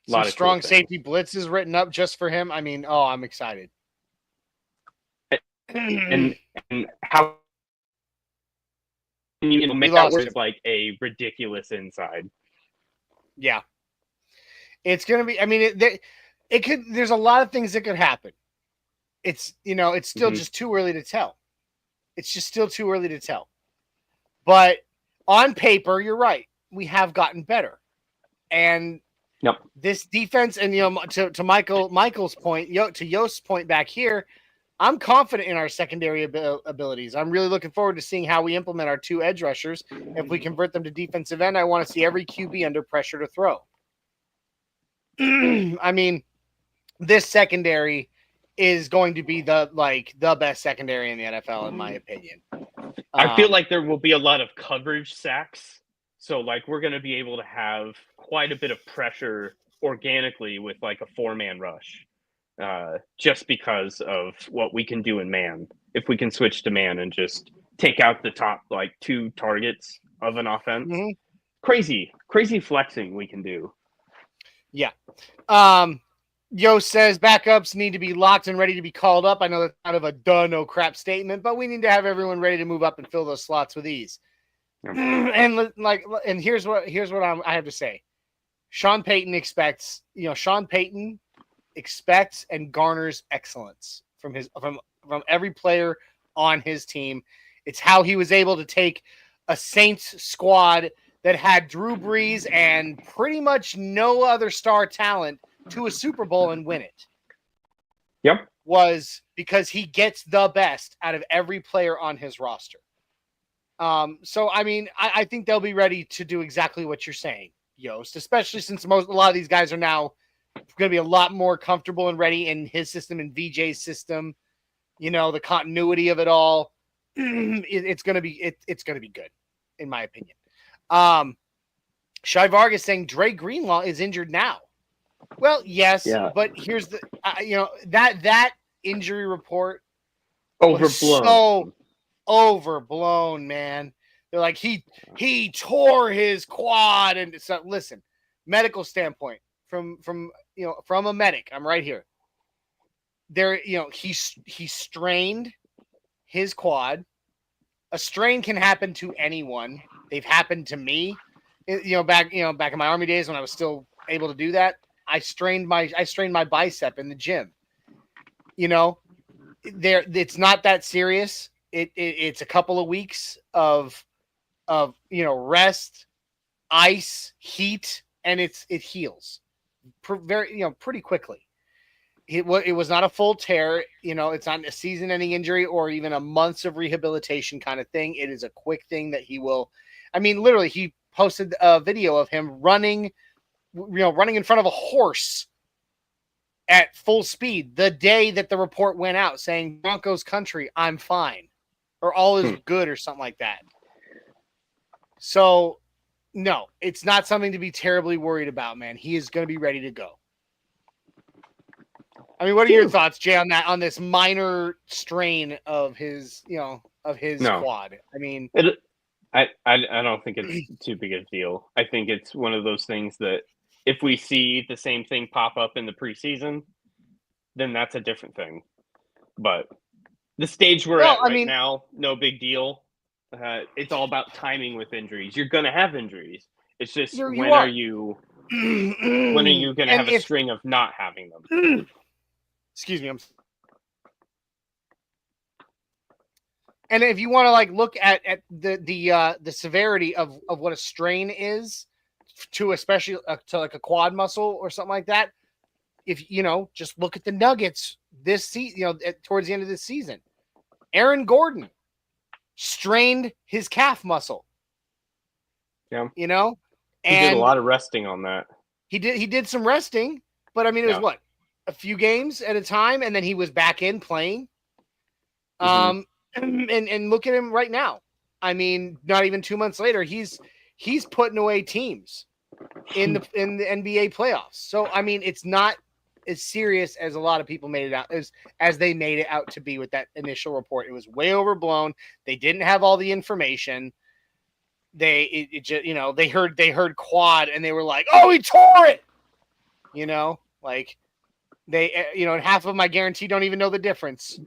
Some strong safety blitzes written up just for him. I mean, I'm excited. And how can you make that work like a ridiculous inside? Yeah. It's going to be, I mean, it could, there's a lot of things that could happen. It's, it's still just too early to tell. It's just still too early to tell. But on paper, you're right. We have gotten better. And this defense, and, to Michael's point, to Yost's point back here, I'm confident in our secondary abilities. I'm really looking forward to seeing how we implement our 2 edge rushers. If we convert them to defensive end, I want to see every QB under pressure to throw. I mean, this secondary is going to be the best secondary in the NFL, in my opinion. I feel like there will be a lot of coverage sacks. So, we're going to be able to have quite a bit of pressure organically with, a 4-man rush. Just because of what we can do in man. If we can switch to man and just take out the top, 2 targets of an offense. Mm-hmm. Crazy flexing we can do. Yeah. Yo says backups need to be locked and ready to be called up. I know that's kind of a no crap statement, but we need to have everyone ready to move up and fill those slots with ease. And here's what I have to say. Sean Payton expects and garners excellence from every player on his team. It's how he was able to take a Saints squad that had Drew Brees and pretty much no other star talent to a Super Bowl and win it. Yep. Was because he gets the best out of every player on his roster. So, I mean, I think they'll be ready to do exactly what you're saying, Yost, especially since a lot of these guys are now going to be a lot more comfortable and ready in his system and VJ's system. The continuity of it all. It's going to be good, in my opinion. Shai Vargas saying Dre Greenlaw is injured now. Well, yes, but here's the that injury report overblown. So overblown, man. They're like he tore his quad, and so listen, medical standpoint from a medic. I'm right here. There, he strained his quad. A strain can happen to anyone. They've happened to me. Back in my Army days when I was still able to do that. I strained my bicep in the gym. It's not that serious. It's a couple of weeks of rest, ice, heat, and it heals pretty quickly. It was not a full tear. It's not a season-ending injury or even a months of rehabilitation kind of thing. It is a quick thing that he will. I mean, literally, he posted a video of him running in front of a horse at full speed the day that the report went out saying Broncos Country, I'm fine, or all is good, or something like that. So, no, it's not something to be terribly worried about, man. He is going to be ready to go. I mean, what are your thoughts, Jay, on this minor strain of his quad? I mean, I don't think it's too big a deal. I think it's one of those things that if we see the same thing pop up in the preseason, then that's a different thing. But the stage we're at now, no big deal. It's all about timing with injuries. You're going to have injuries. It's just when are you going to have a string of not having them? Excuse me. And if you want to look at the severity of what a strain is to especially to a quad muscle or something like that, if just look at the Nuggets this season, towards the end of this season, Aaron Gordon strained his calf muscle. Yeah. He did a lot of resting on that. He did some resting, but I mean, it was a few games at a time, and then he was back in playing. And look at him right now. I mean, not even 2 months later, he's putting away teams in the NBA playoffs. So I mean, it's not as serious as a lot of people made it out as they made it out to be with that initial report. It was way overblown. They didn't have all the information. They heard quad and they were like, "Oh, he tore it." And half of them, I guarantee, don't even know the difference.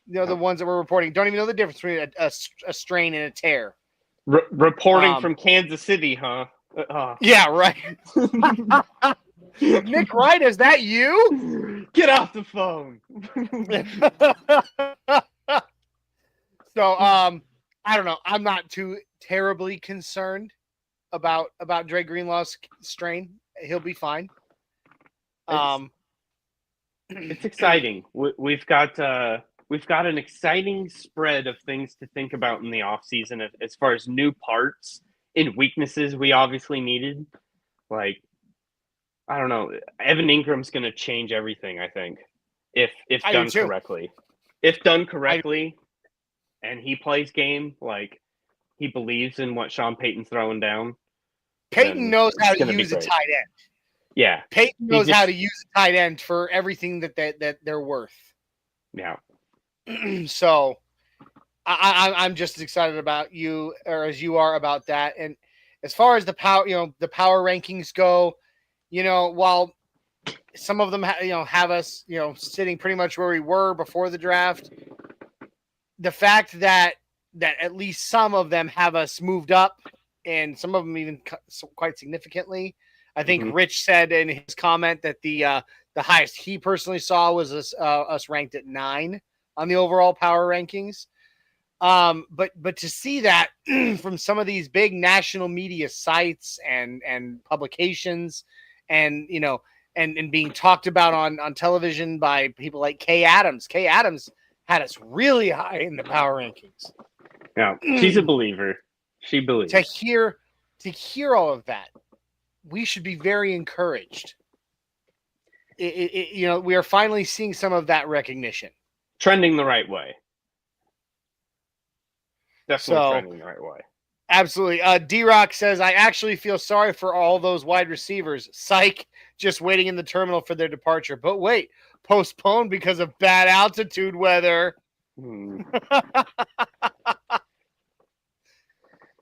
The ones that were reporting don't even know the difference between a strain and a tear. Reporting from Kansas City, huh? Yeah, right. Nick Wright, is that you? Get off the phone. So, I don't know. I'm not too terribly concerned about Dre Greenlaw's strain. He'll be fine. It's exciting. We've got an exciting spread of things to think about in the off season as far as new parts and weaknesses we obviously needed. Like, I don't know, Evan Ingram's going to change everything. I think if done correctly. If done correctly, and he plays game like he believes in what Sean Payton's throwing down. Payton knows how to use a tight end. Yeah, Payton knows how to use a tight end for everything that they're worth. Yeah. So, I'm just as excited about you or as you are about that. And as far as the power rankings go, while some of them have us sitting pretty much where we were before the draft, the fact that at least some of them have us moved up, and some of them even quite significantly. I think Rich said in his comment that the highest he personally saw was us ranked at 9 on the overall power rankings. But to see that from some of these big national media sites and publications, and and being talked about on television by people like Kay Adams. Kay Adams had us really high in the power rankings. Yeah, she's a believer. She believes. To hear all of that, we should be very encouraged. We are finally seeing some of that recognition. Trending the right way. Definitely trending the right way. Absolutely. D-Rock says, I actually feel sorry for all those wide receivers. Psych, just waiting in the terminal for their departure. But wait, postponed because of bad altitude weather.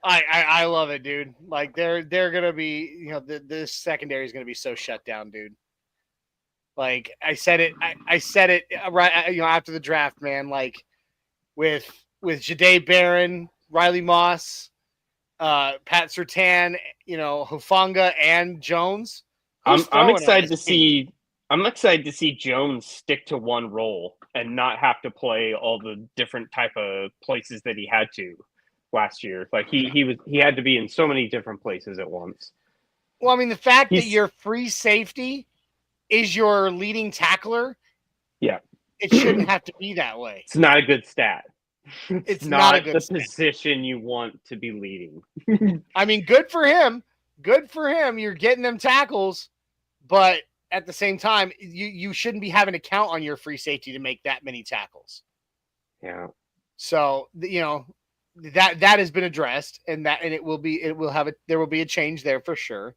I love it, dude. Like they're gonna be, this secondary is gonna be so shut down, dude. Like I said it right, after the draft, man. Like with Jahdae Barron, Riley Moss, Pat Surtain, Hufanga and Jones. I'm excited to see. I'm excited to see Jones stick to one role and not have to play all the different type of places that he had to last year. Like he had to be in so many different places at once. Well, I mean, the fact that your free safety is your leading tackler, yeah, it shouldn't have to be that way. It's not a good stat. It's not a good stat. Position you want to be leading. I mean, good for him. Good for him. You're getting them tackles, but at the same time, you shouldn't be having to count on your free safety to make that many tackles. Yeah. So that has been addressed, and there will be a change there for sure.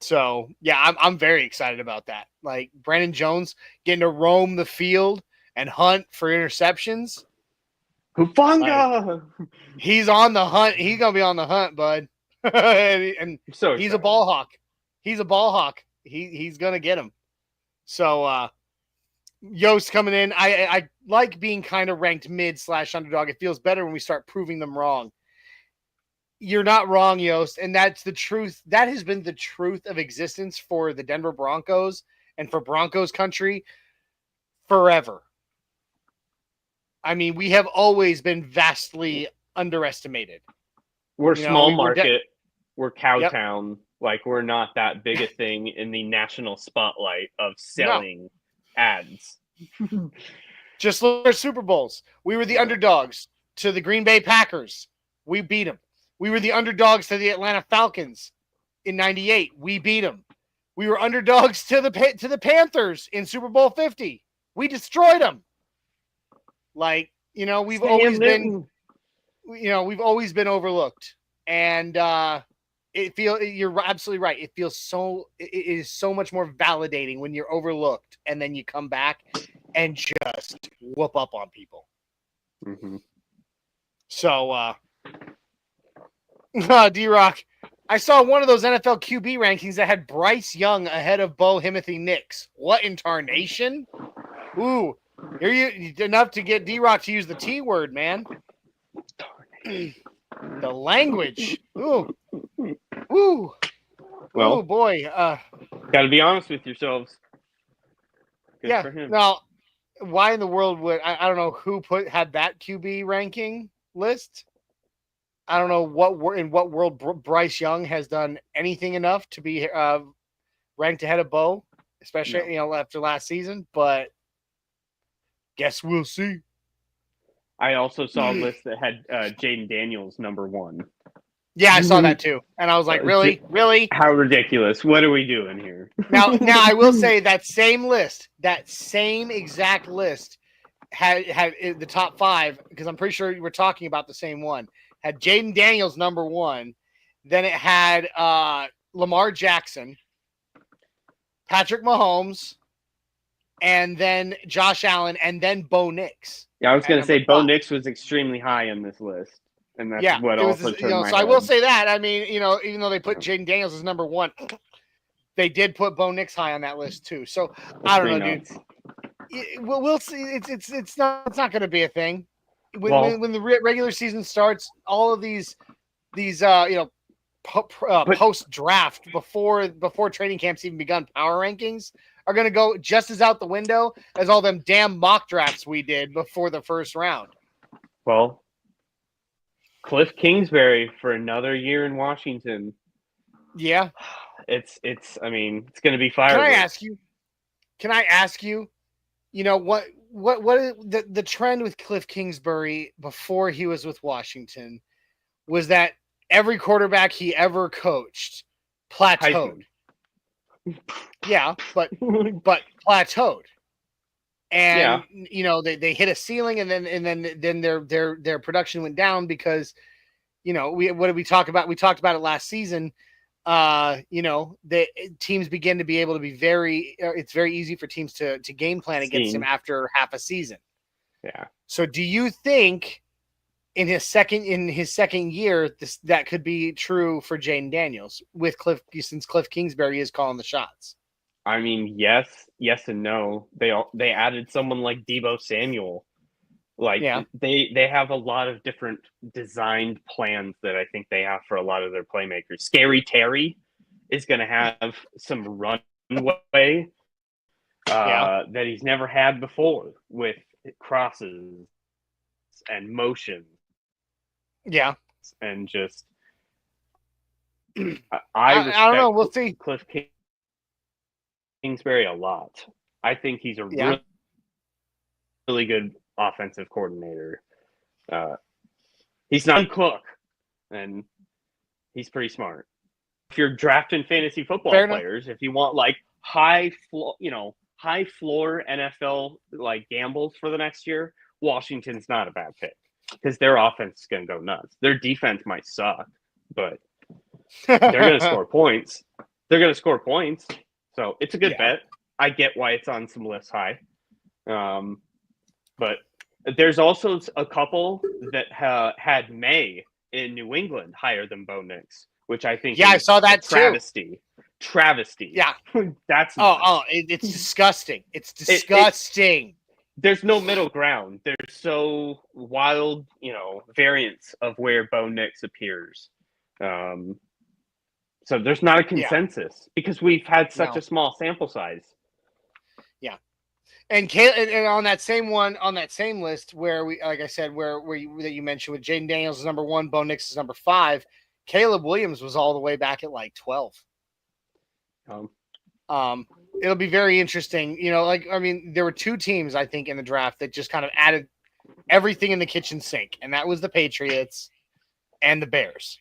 So yeah, I'm very excited about that. Like Brandon Jones getting to roam the field and hunt for interceptions. Hufanga! He's on the hunt. He's gonna be on the hunt, bud. and so he's a ball hawk. He's a ball hawk. He's gonna get him. So Yost coming in. I like being kind of ranked mid/underdog. It feels better when we start proving them wrong. You're not wrong, Yost, and that's the truth. That has been the truth of existence for the Denver Broncos and for Broncos Country forever. I mean, we have always been vastly underestimated. We're small market. We're Cowtown. Yep. Like, we're not that big a thing in the national spotlight of selling ads. Just look at Super Bowls. We were the underdogs to the Green Bay Packers. We beat them. We were the underdogs to the Atlanta Falcons in '98. We beat them. We were underdogs to the Panthers in Super Bowl 50. We destroyed them. Like, we've always been overlooked. And you're absolutely right. It is so much more validating when you're overlooked and then you come back and just whoop up on people. Mm-hmm. So, D-Rock, I saw one of those NFL QB rankings that had Bryce Young ahead of Bo Himothy Nix. What in tarnation? Ooh, you enough to get D-Rock to use the T word, man. The language. Ooh. Woo! Well, oh boy. got to be honest with yourselves. Good Yeah. for him. Now, why in the world would I don't know who had that QB ranking list? I don't know in what world Bryce Young has done anything enough to be ranked ahead of Bo, especially after last season. But guess we'll see. I also saw a list that had Jaden Daniels number 1. Yeah, I saw that too, and I was like, really? How ridiculous! What are we doing here? Now, I will say that same exact list had the top 5 because I'm pretty sure you were talking about the same one. Had Jaden Daniels number 1, then it had Lamar Jackson, Patrick Mahomes, and then Josh Allen, and then Bo Nix. Yeah, I was going to say Bo Nix was extremely high on this list, and that's what also turned my head. I will say that. I mean, even though they put Jaden Daniels as number 1, they did put Bo Nix high on that list too. So I don't know, dude. We'll see. It's not going to be a thing. When the regular season starts, all of these post draft before training camps even begun, power rankings are going to go just as out the window as all them damn mock drafts we did before the first round. Well, Cliff Kingsbury for another year in Washington. Yeah, it's going to be fireworks. Can I ask you? What is the trend with Cliff Kingsbury before he was with Washington was that every quarterback he ever coached plateaued. Yeah, but plateaued. And they hit a ceiling, and then their production went down because what did we talk about? We talked about it last season. The teams begin to be able to be it's very easy for teams to game plan against him after half a season. Yeah. So do you think in his second year that could be true for Jaden Daniels with since Cliff Kingsbury is calling the shots? I mean, yes and no. They added someone like Deebo Samuel. They have a lot of different designed plans that I think they have for a lot of their playmakers. Scary Terry is going to have some runway that he's never had before with crosses and motion. Yeah. And just I don't know. We'll see. Cliff Kingsbury a lot. I think he's a really good offensive coordinator. He's not Cook, and he's pretty smart. If you're drafting fantasy football players, if you want like high floor NFL like gambles for the next year, Washington's not a bad pick because their offense is going to go nuts. Their defense might suck, but they're going to score points. So it's a good bet. I get why it's on some lists high. But there's also a couple that had May in New England higher than Bo Nix, which I think I saw that travesty. Travesty. Yeah. That's it's disgusting. It's disgusting. There's no middle ground. There's so wild, variants of where Bo Nix appeers. So there's not a consensus because we've had such a small sample size. Yeah. And on that same list where we, like I said, that you mentioned with Jaden Daniels is number 1, Bo Nix is number 5, Caleb Williams was all the way back at like 12. It'll be very interesting. There were 2 teams I think in the draft that just kind of added everything in the kitchen sink, and that was the Patriots and the Bears.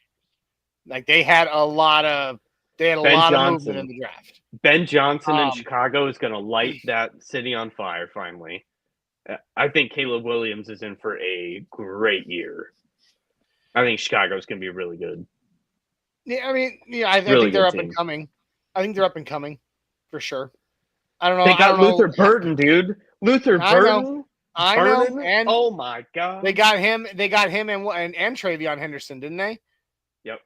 Like they had a lot of movement in the draft. Ben Johnson in Chicago is going to light that city on fire finally. I think Caleb Williams is in for a great year. I think Chicago is going to be really good. Yeah, I think they're up and coming. I think they're up and coming for sure. I don't know. They got Luther Burton, dude. Luther Burton. I know. And oh my god, they got him. They got him and Travion Henderson, didn't they? Yep.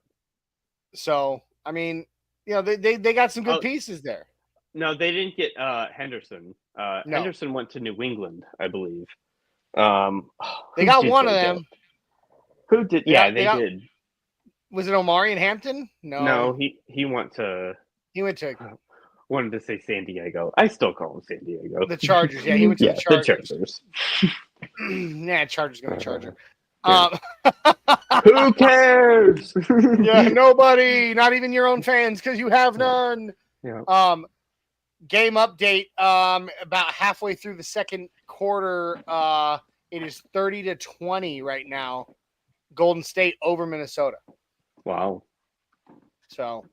So they got some good pieces there. No, they didn't get Henderson. No. Henderson went to New England, I believe. They got one of them. Who did? Yeah, they did. Was it Omari in Hampton? No, he went to. He went to Wanted to say San Diego. I still call him San Diego. the Chargers. Yeah, he went to Yeah, the Chargers. The Chargers. Yeah, Chargers going to Charger. Yeah. Who cares? Yeah, nobody, not even your own fans, because you have none. Yeah. Game update. About halfway through the second quarter, it is 30-20 right now. Golden State over Minnesota. Wow. So,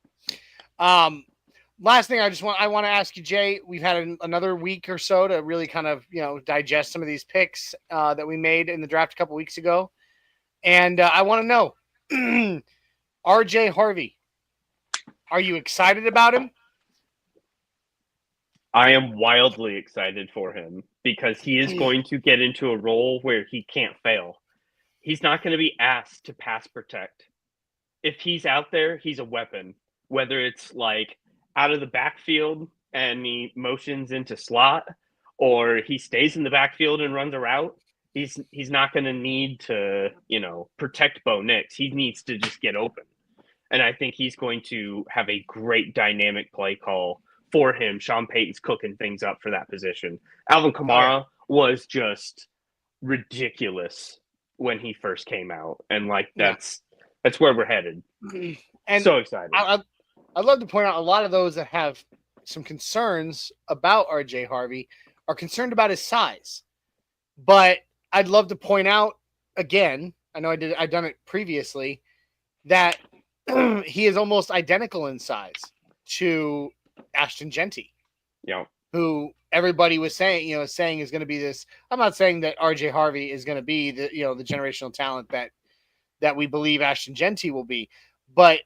last thing I want to ask you, Jay. We've had another week or so to really kind of digest some of these picks that we made in the draft a couple weeks ago, and I want to know, R.J. Harvey, are you excited about him? I am wildly excited for him because he is going to get into a role where he can't fail. He's not going to be asked to pass protect. If he's out there, he's a weapon. Whether it's like out of the backfield and he motions into slot, or he stays in the backfield and runs a route, he's not going to need to, protect Bo Nix. He needs to just get open. And I think he's going to have a great dynamic play call for him. Sean Payton's cooking things up for that position. Alvin Kamara was just ridiculous when he first came out. And that's where we're headed. And so excited. I'd love to point out a lot of those that have some concerns about RJ Harvey are concerned about his size. But I'd love to point out again, I've done it previously, that he is almost identical in size to Ashton Genty. Yeah. Who everybody was saying is going to be this. I'm not saying that RJ Harvey is going to be the generational talent that we believe Ashton Genty will be. But,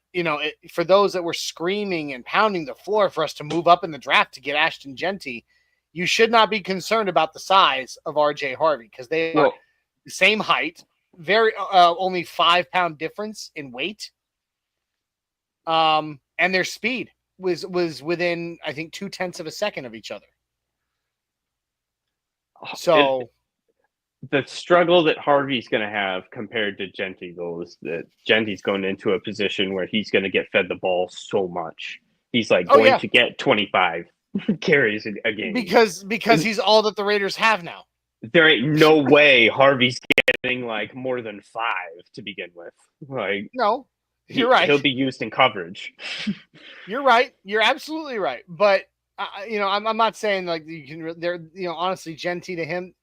for those that were screaming and pounding the floor for us to move up in the draft to get Ashton Genty, you should not be concerned about the size of RJ Harvey because they are the same height, very only 5-pound difference in weight. And their speed was within, I think, 0.2 of a second of each other. So the struggle that Harvey's going to have compared to Genty, though, is that Genty's going into a position where he's going to get fed the ball so much. He's going to get 25 carries a game. Because he's all that the Raiders have now. There ain't no way Harvey's getting more than 5 to begin with. No, you're right. He'll be used in coverage. You're right. You're absolutely right. But I'm not saying you can. They're honestly, Genty to him,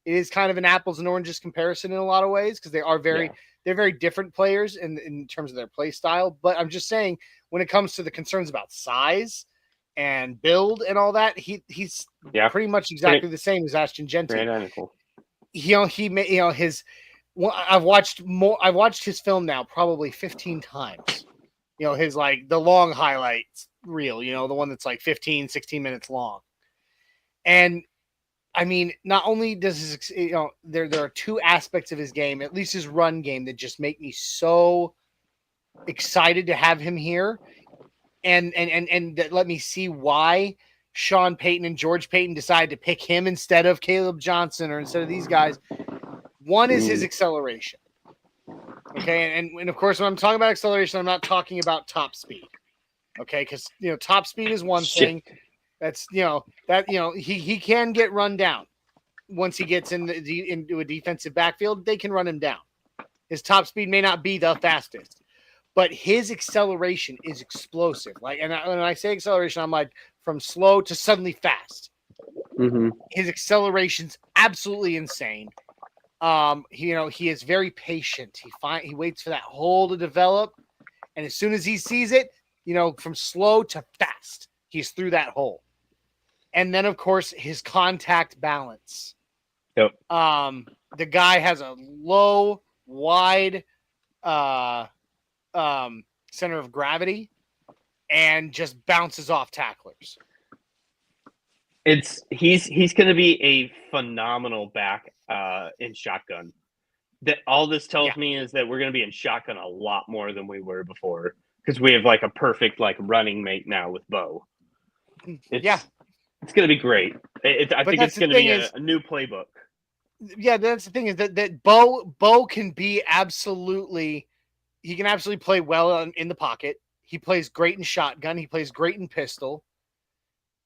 it is kind of an apples and oranges comparison in a lot of ways because they are they're very different players in terms of their play style. But I'm just saying when it comes to the concerns about size and build and all that, he's pretty much exactly the same as Ashton Genty. Identical. I've watched his film now probably 15 times. His the long highlights reel, the one that's 15, 16 minutes long. And I mean, not only does his, there are two aspects of his game, at least his run game, that just make me so excited to have him here. And that let me see why Sean Payton and George Payton decided to pick him instead of Caleb Johnson or instead of these guys. One is his acceleration. Okay. And of course, when I'm talking about acceleration, I'm not talking about top speed. Okay. Because, top speed is one thing. That's, he can get run down once he gets into a defensive backfield. They can run him down. His top speed may not be the fastest, but his acceleration is explosive. And when I say acceleration, I'm from slow to suddenly fast. Mm-hmm. His acceleration's absolutely insane. He is very patient. He waits for that hole to develop, and as soon as he sees it, from slow to fast, he's through that hole. And then, of course, his contact balance. Yep. The guy has a low, wide center of gravity and just bounces off tacklers. He's going to be a phenomenal back in shotgun. That all this tells me is that we're going to be in shotgun a lot more than we were before because we have a perfect running mate now with Bo. It's going to be great. I think it's going to be a new playbook. Yeah, that's the thing is that Bo can be absolutely He can absolutely play well in the pocket. He plays great in shotgun. He plays great in pistol.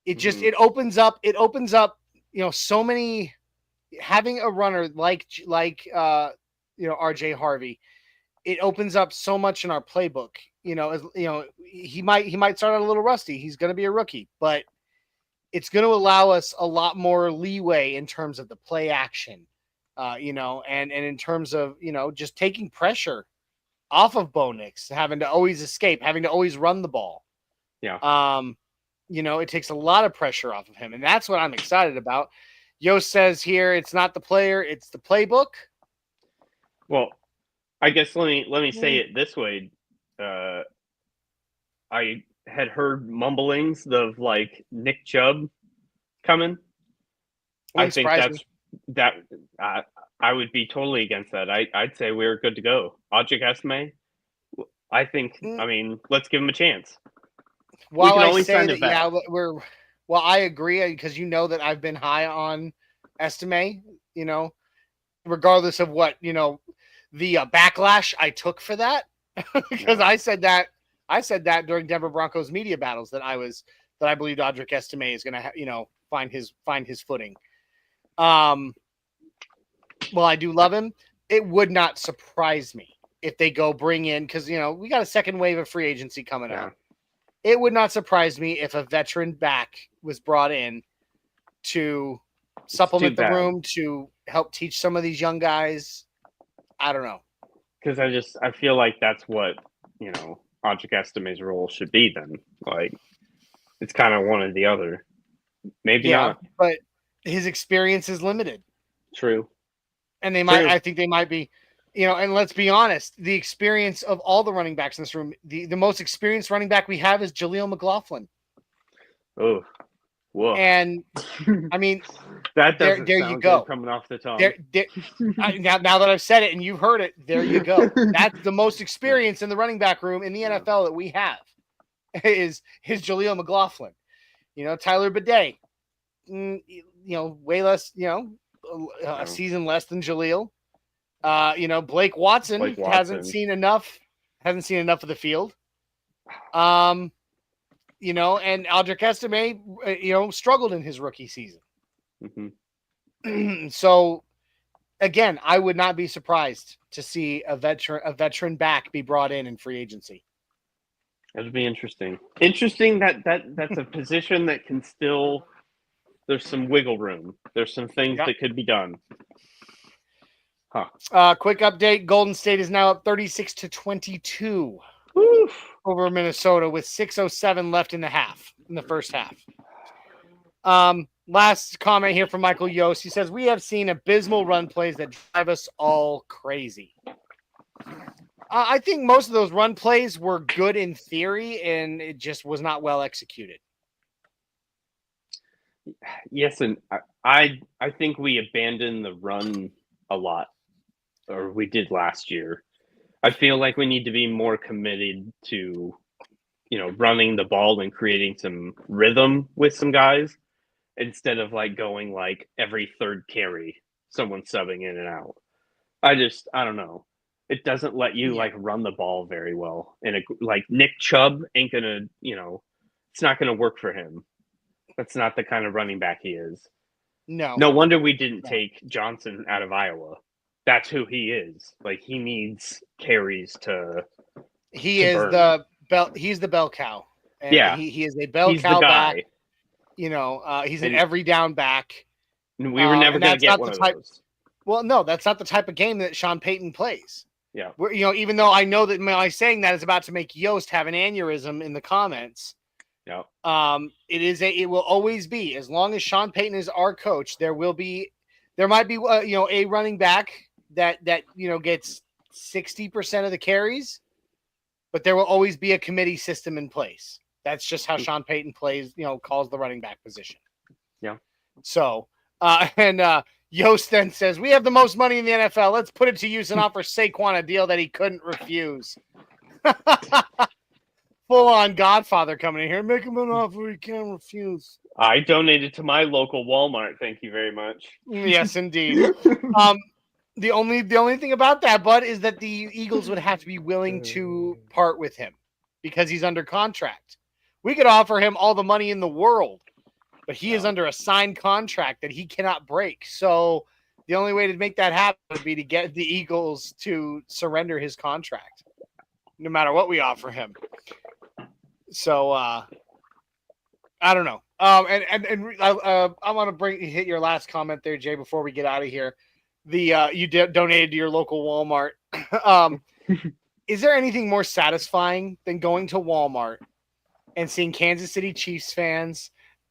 It just it opens up. So many. Having a runner like RJ Harvey, it opens up so much in our playbook. He might start out a little rusty. He's going to be a rookie, but it's going to allow us a lot more leeway in terms of the play action, and in terms of, just taking pressure off of Bo Nix, having to always escape, having to always run the ball. Yeah. It takes a lot of pressure off of him, and that's what I'm excited about. Yost says here, it's not the player, it's the playbook. Well, I guess let me say it this way. I had heard mumblings of like Nick Chubb coming. I think I would be totally against that. I'd say we're good to go. Audric Estime, I think. I mean, let's give him a chance. Well, I say that, I agree, because that I've been high on Estime. Regardless of what the backlash I took for that, because I said that during Denver Broncos media battles that I believed Audric Estime is going to find his footing. Well, I do love him. It would not surprise me if they go bring in, because we got a second wave of free agency coming out. It would not surprise me if a veteran back was brought in to supplement the room, to help teach some of these young guys. I don't know. Because I feel like that's what, Audric Estime's role should be then. Like, it's kind of one or the other. Maybe not. But his experience is limited. True. And I think they might be, and let's be honest, the experience of all the running backs in this room, the most experienced running back we have is Jaleel McLaughlin. Oh, whoa. And I mean, that there you go. Coming off the tongue. Now that I've said it and you've heard it, there you go. That's the most experience in the running back room in the NFL that we have is Jaleel McLaughlin. Tyler Bidet, way less, a season less than Jaleel. Blake Watson hasn't seen enough of the field. And Audric Estime, struggled in his rookie season. Mm-hmm. So again, I would not be surprised to see a veteran back be brought in free agency. That would be interesting. Interesting that's a position that can still, there's some wiggle room. There's some things that could be done. Quick update. Golden State is now up 36-22 over Minnesota with 6:07 left in the first half. Last comment here from Michael Yost. He says, we have seen abysmal run plays that drive us all crazy. I think most of those run plays were good in theory, and it just was not well executed. Yes, and I think we abandoned the run a lot, or we did last year. I feel like we need to be more committed to, running the ball and creating some rhythm with some guys instead of like going like every third carry, someone subbing in and out. I don't know. It doesn't let you like run the ball very well. And like Nick Chubb ain't gonna, it's not gonna work for him. That's not the kind of running back he is. No. No wonder we didn't take Johnson out of Iowa. That's who he is. Like, he needs carries to. He's the bell cow. And he is a bell cow back. He's an every down back. We were never going to get one of those. Well, no, that's not the type of game that Sean Payton plays. Yeah. Even though I know that my saying that is about to make Yost have an aneurysm in the comments. Yeah. It will always be, as long as Sean Payton is our coach, there might be a running back that gets 60% of the carries, but there will always be a committee system in place. That's just how Sean Payton plays, calls the running back position. Yeah. So, Yost then says, we have the most money in the NFL. Let's put it to use and offer Saquon a deal that he couldn't refuse. Full-on Godfather coming in here. Make him an offer he can't refuse. I donated to my local Walmart. Thank you very much. Yes, indeed. The only thing about that, Bud, is that the Eagles would have to be willing to part with him because he's under contract. We could offer him all the money in the world, but he is under a signed contract that he cannot break. So the only way to make that happen would be to get the Eagles to surrender his contract, no matter what we offer him. So I don't know. I want to hit your last comment there, Jay, before we get out of here. You donated to your local Walmart. Is there anything more satisfying than going to Walmart and seeing Kansas City Chiefs fans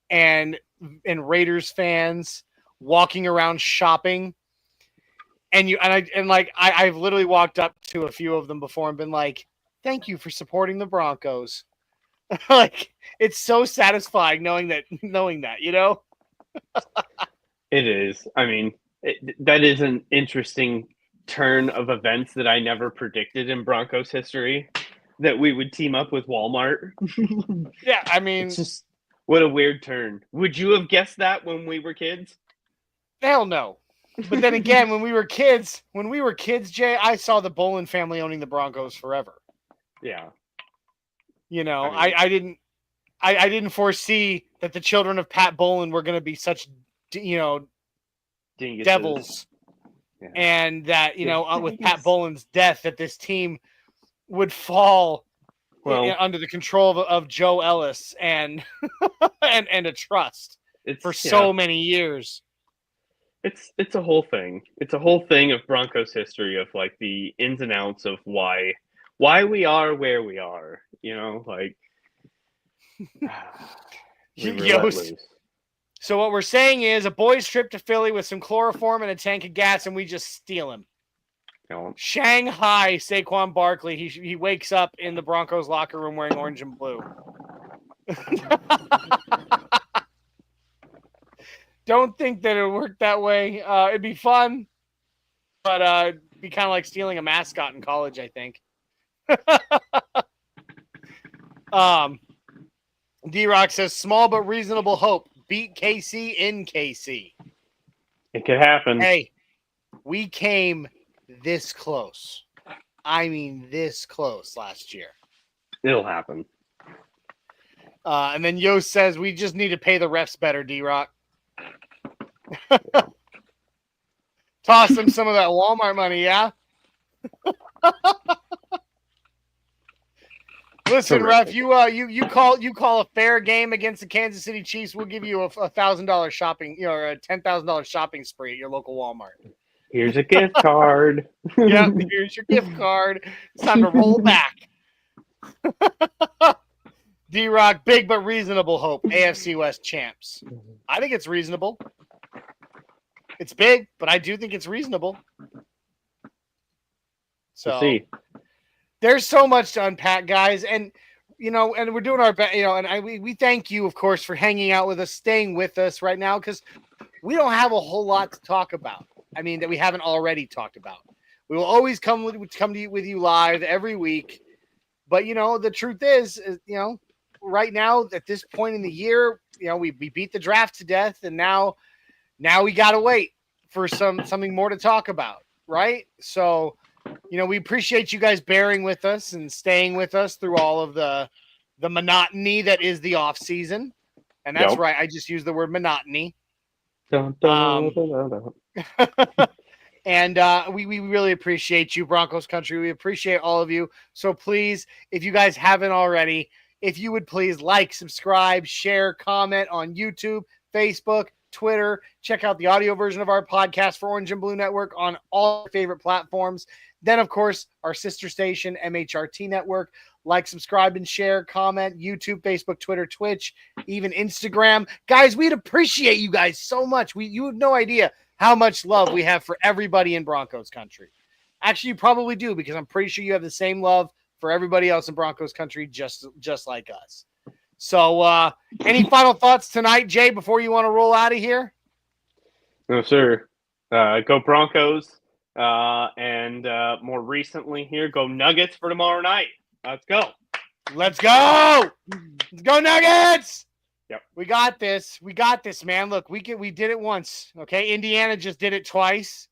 and Raiders fans walking around shopping? I've literally walked up to a few of them before and been like, "Thank you for supporting the Broncos." Like, it's so satisfying knowing that, you know? It is. I mean, that is an interesting turn of events that I never predicted in Broncos history, that we would team up with Walmart. Yeah, I mean, it's just, what a weird turn. Would you have guessed that when we were kids? Hell no. But then again, when we were kids, Jay, I saw the Bolin family owning the Broncos forever. Yeah. You know, I didn't foresee that the children of Pat Bolin were going to be such, Dinguses. Devils. Yeah. And that, with Pat Bolin's death, that this team would fall under the control of Joe Ellis and and a trust for so many years. It's a whole thing. It's a whole thing of Broncos history, of like the ins and outs of why we are where we are. Like So what we're saying is a boys' trip to Philly with some chloroform and a tank of gas, and we just steal him. Shanghai Saquon Barkley. He wakes up in the Broncos locker room wearing orange and blue. Don't think that it would work that way. It'd be fun, but it'd be kind of like stealing a mascot in college, I think. D-Rock says, small but reasonable hope. Beat KC in KC. It could happen. Hey, we came this close. I mean, this close last year. It'll happen. And then Yo says, we just need to pay the refs better, D-Rock. Toss them some of that Walmart money, yeah? Listen, ref, you call a fair game against the Kansas City Chiefs, we'll give you a $1,000 shopping, or a $10,000 shopping spree at your local Walmart. Here's a gift card. Yep, here's your gift card. It's time to roll back. D-Rock, big but reasonable hope. AFC West champs. I think it's reasonable. It's big, but I do think it's reasonable. So we'll see. There's so much to unpack, guys, and and we're doing our best. And we thank you, of course, for hanging out with us, staying with us right now, because we don't have a whole lot to talk about. I mean, that we haven't already talked about. We will always come to you with you live every week, but the truth is, right now at this point in the year, we beat the draft to death, and now we gotta wait for something more to talk about, right? So. We appreciate you guys bearing with us and staying with us through all of the monotony that is the off season. And that's right. I just used the word monotony. And we really appreciate you, Broncos Country. We appreciate all of you. So please, if you guys haven't already, if you would please like, subscribe, share, comment on YouTube, Facebook, Twitter. Check out the audio version of our podcast for Orange and Blue Network on all your favorite platforms. Then, of course, our sister station, MHRT Network. Like, subscribe, and share, comment, YouTube, Facebook, Twitter, Twitch, even Instagram. Guys, we'd appreciate you guys so much. You have no idea how much love we have for everybody in Broncos Country. Actually, you probably do, because I'm pretty sure you have the same love for everybody else in Broncos Country, just like us. So, any final thoughts tonight, Jay, before you want to roll out of here? No, sir. Go Broncos. And more recently here, go Nuggets for tomorrow night. Let's go. Let's go. Let's go Nuggets. Yep. We got this. We got this, man. Look, we did it once. Okay. Indiana just did it twice.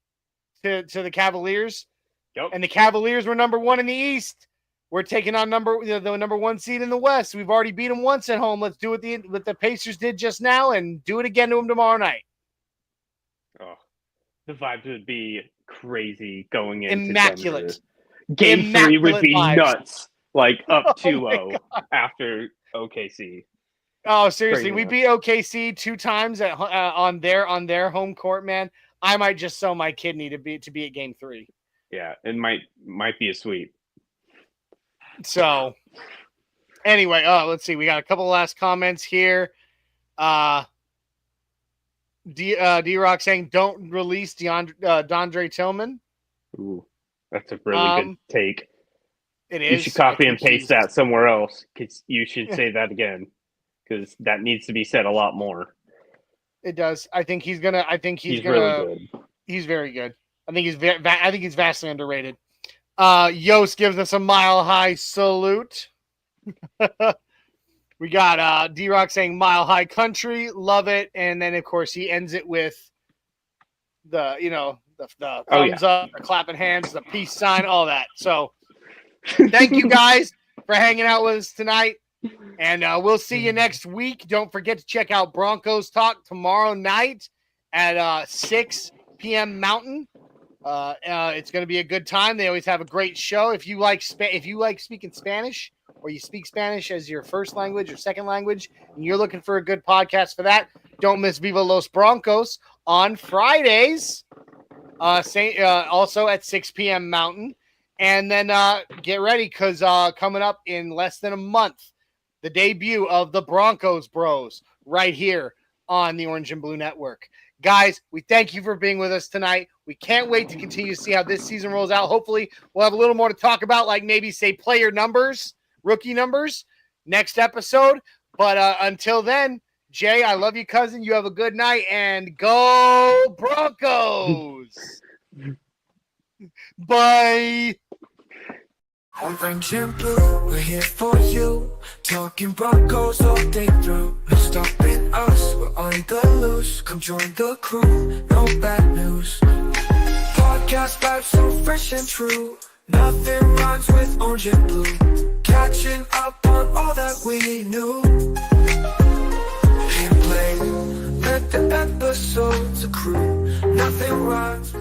to the Cavaliers. Yep. And the Cavaliers were number 1 in the East. We're taking on the number 1 seed in the West. We've already beat them once at home. Let's do what the Pacers did just now and do it again to them tomorrow night. Oh, the vibes would be crazy going into Immaculate. Denver. Game 3 would be vibes. nuts. Like up 2-0 after OKC. Oh, seriously, Crazy we enough. beat OKC 2 times on their home court, man. I might just sell my kidney to be at Game 3. Yeah, it might be a sweep. So, anyway, let's see. We got a couple of last comments here. D-Rock saying, don't release Dondre Tillman. Ooh, that's a really good take. It is. You should copy and paste that somewhere else. Because you should say that again. Because that needs to be said a lot more. It does. I think he's gonna. He's really good. He's very good. I think he's vastly underrated. Yost gives us a Mile High salute. We got D-Rock saying Mile High Country, love it, and then of course he ends it with the thumbs up, the clapping hands, the peace sign, all that. So thank you guys for hanging out with us tonight, and we'll see you next week. Don't forget to check out Broncos Talk tomorrow night at 6 p.m. Mountain. It's going to be a good time. They always have a great show. If you like speaking Spanish, or you speak Spanish as your first language or second language, and you're looking for a good podcast for that, don't miss Viva Los Broncos on Fridays, also at 6 p.m. Mountain. And then get ready, because coming up in less than a month, the debut of the Broncos Bros right here on the Orange and Blue Network. Guys, we thank you for being with us tonight. We can't wait to continue to see how this season rolls out. Hopefully, we'll have a little more to talk about, like maybe, say, player numbers, rookie numbers, next episode. But until then, Jay, I love you, cousin. You have a good night, and go Broncos! Bye! Orange and blue, we're here for you. Talking Broncos all day through. No stopping us, we're on the loose. Come join the crew, no bad news. Podcast vibes so fresh and true. Nothing rhymes with orange and blue. Catching up on all that we knew. Hit play, let the episodes accrue. Nothing rhymes with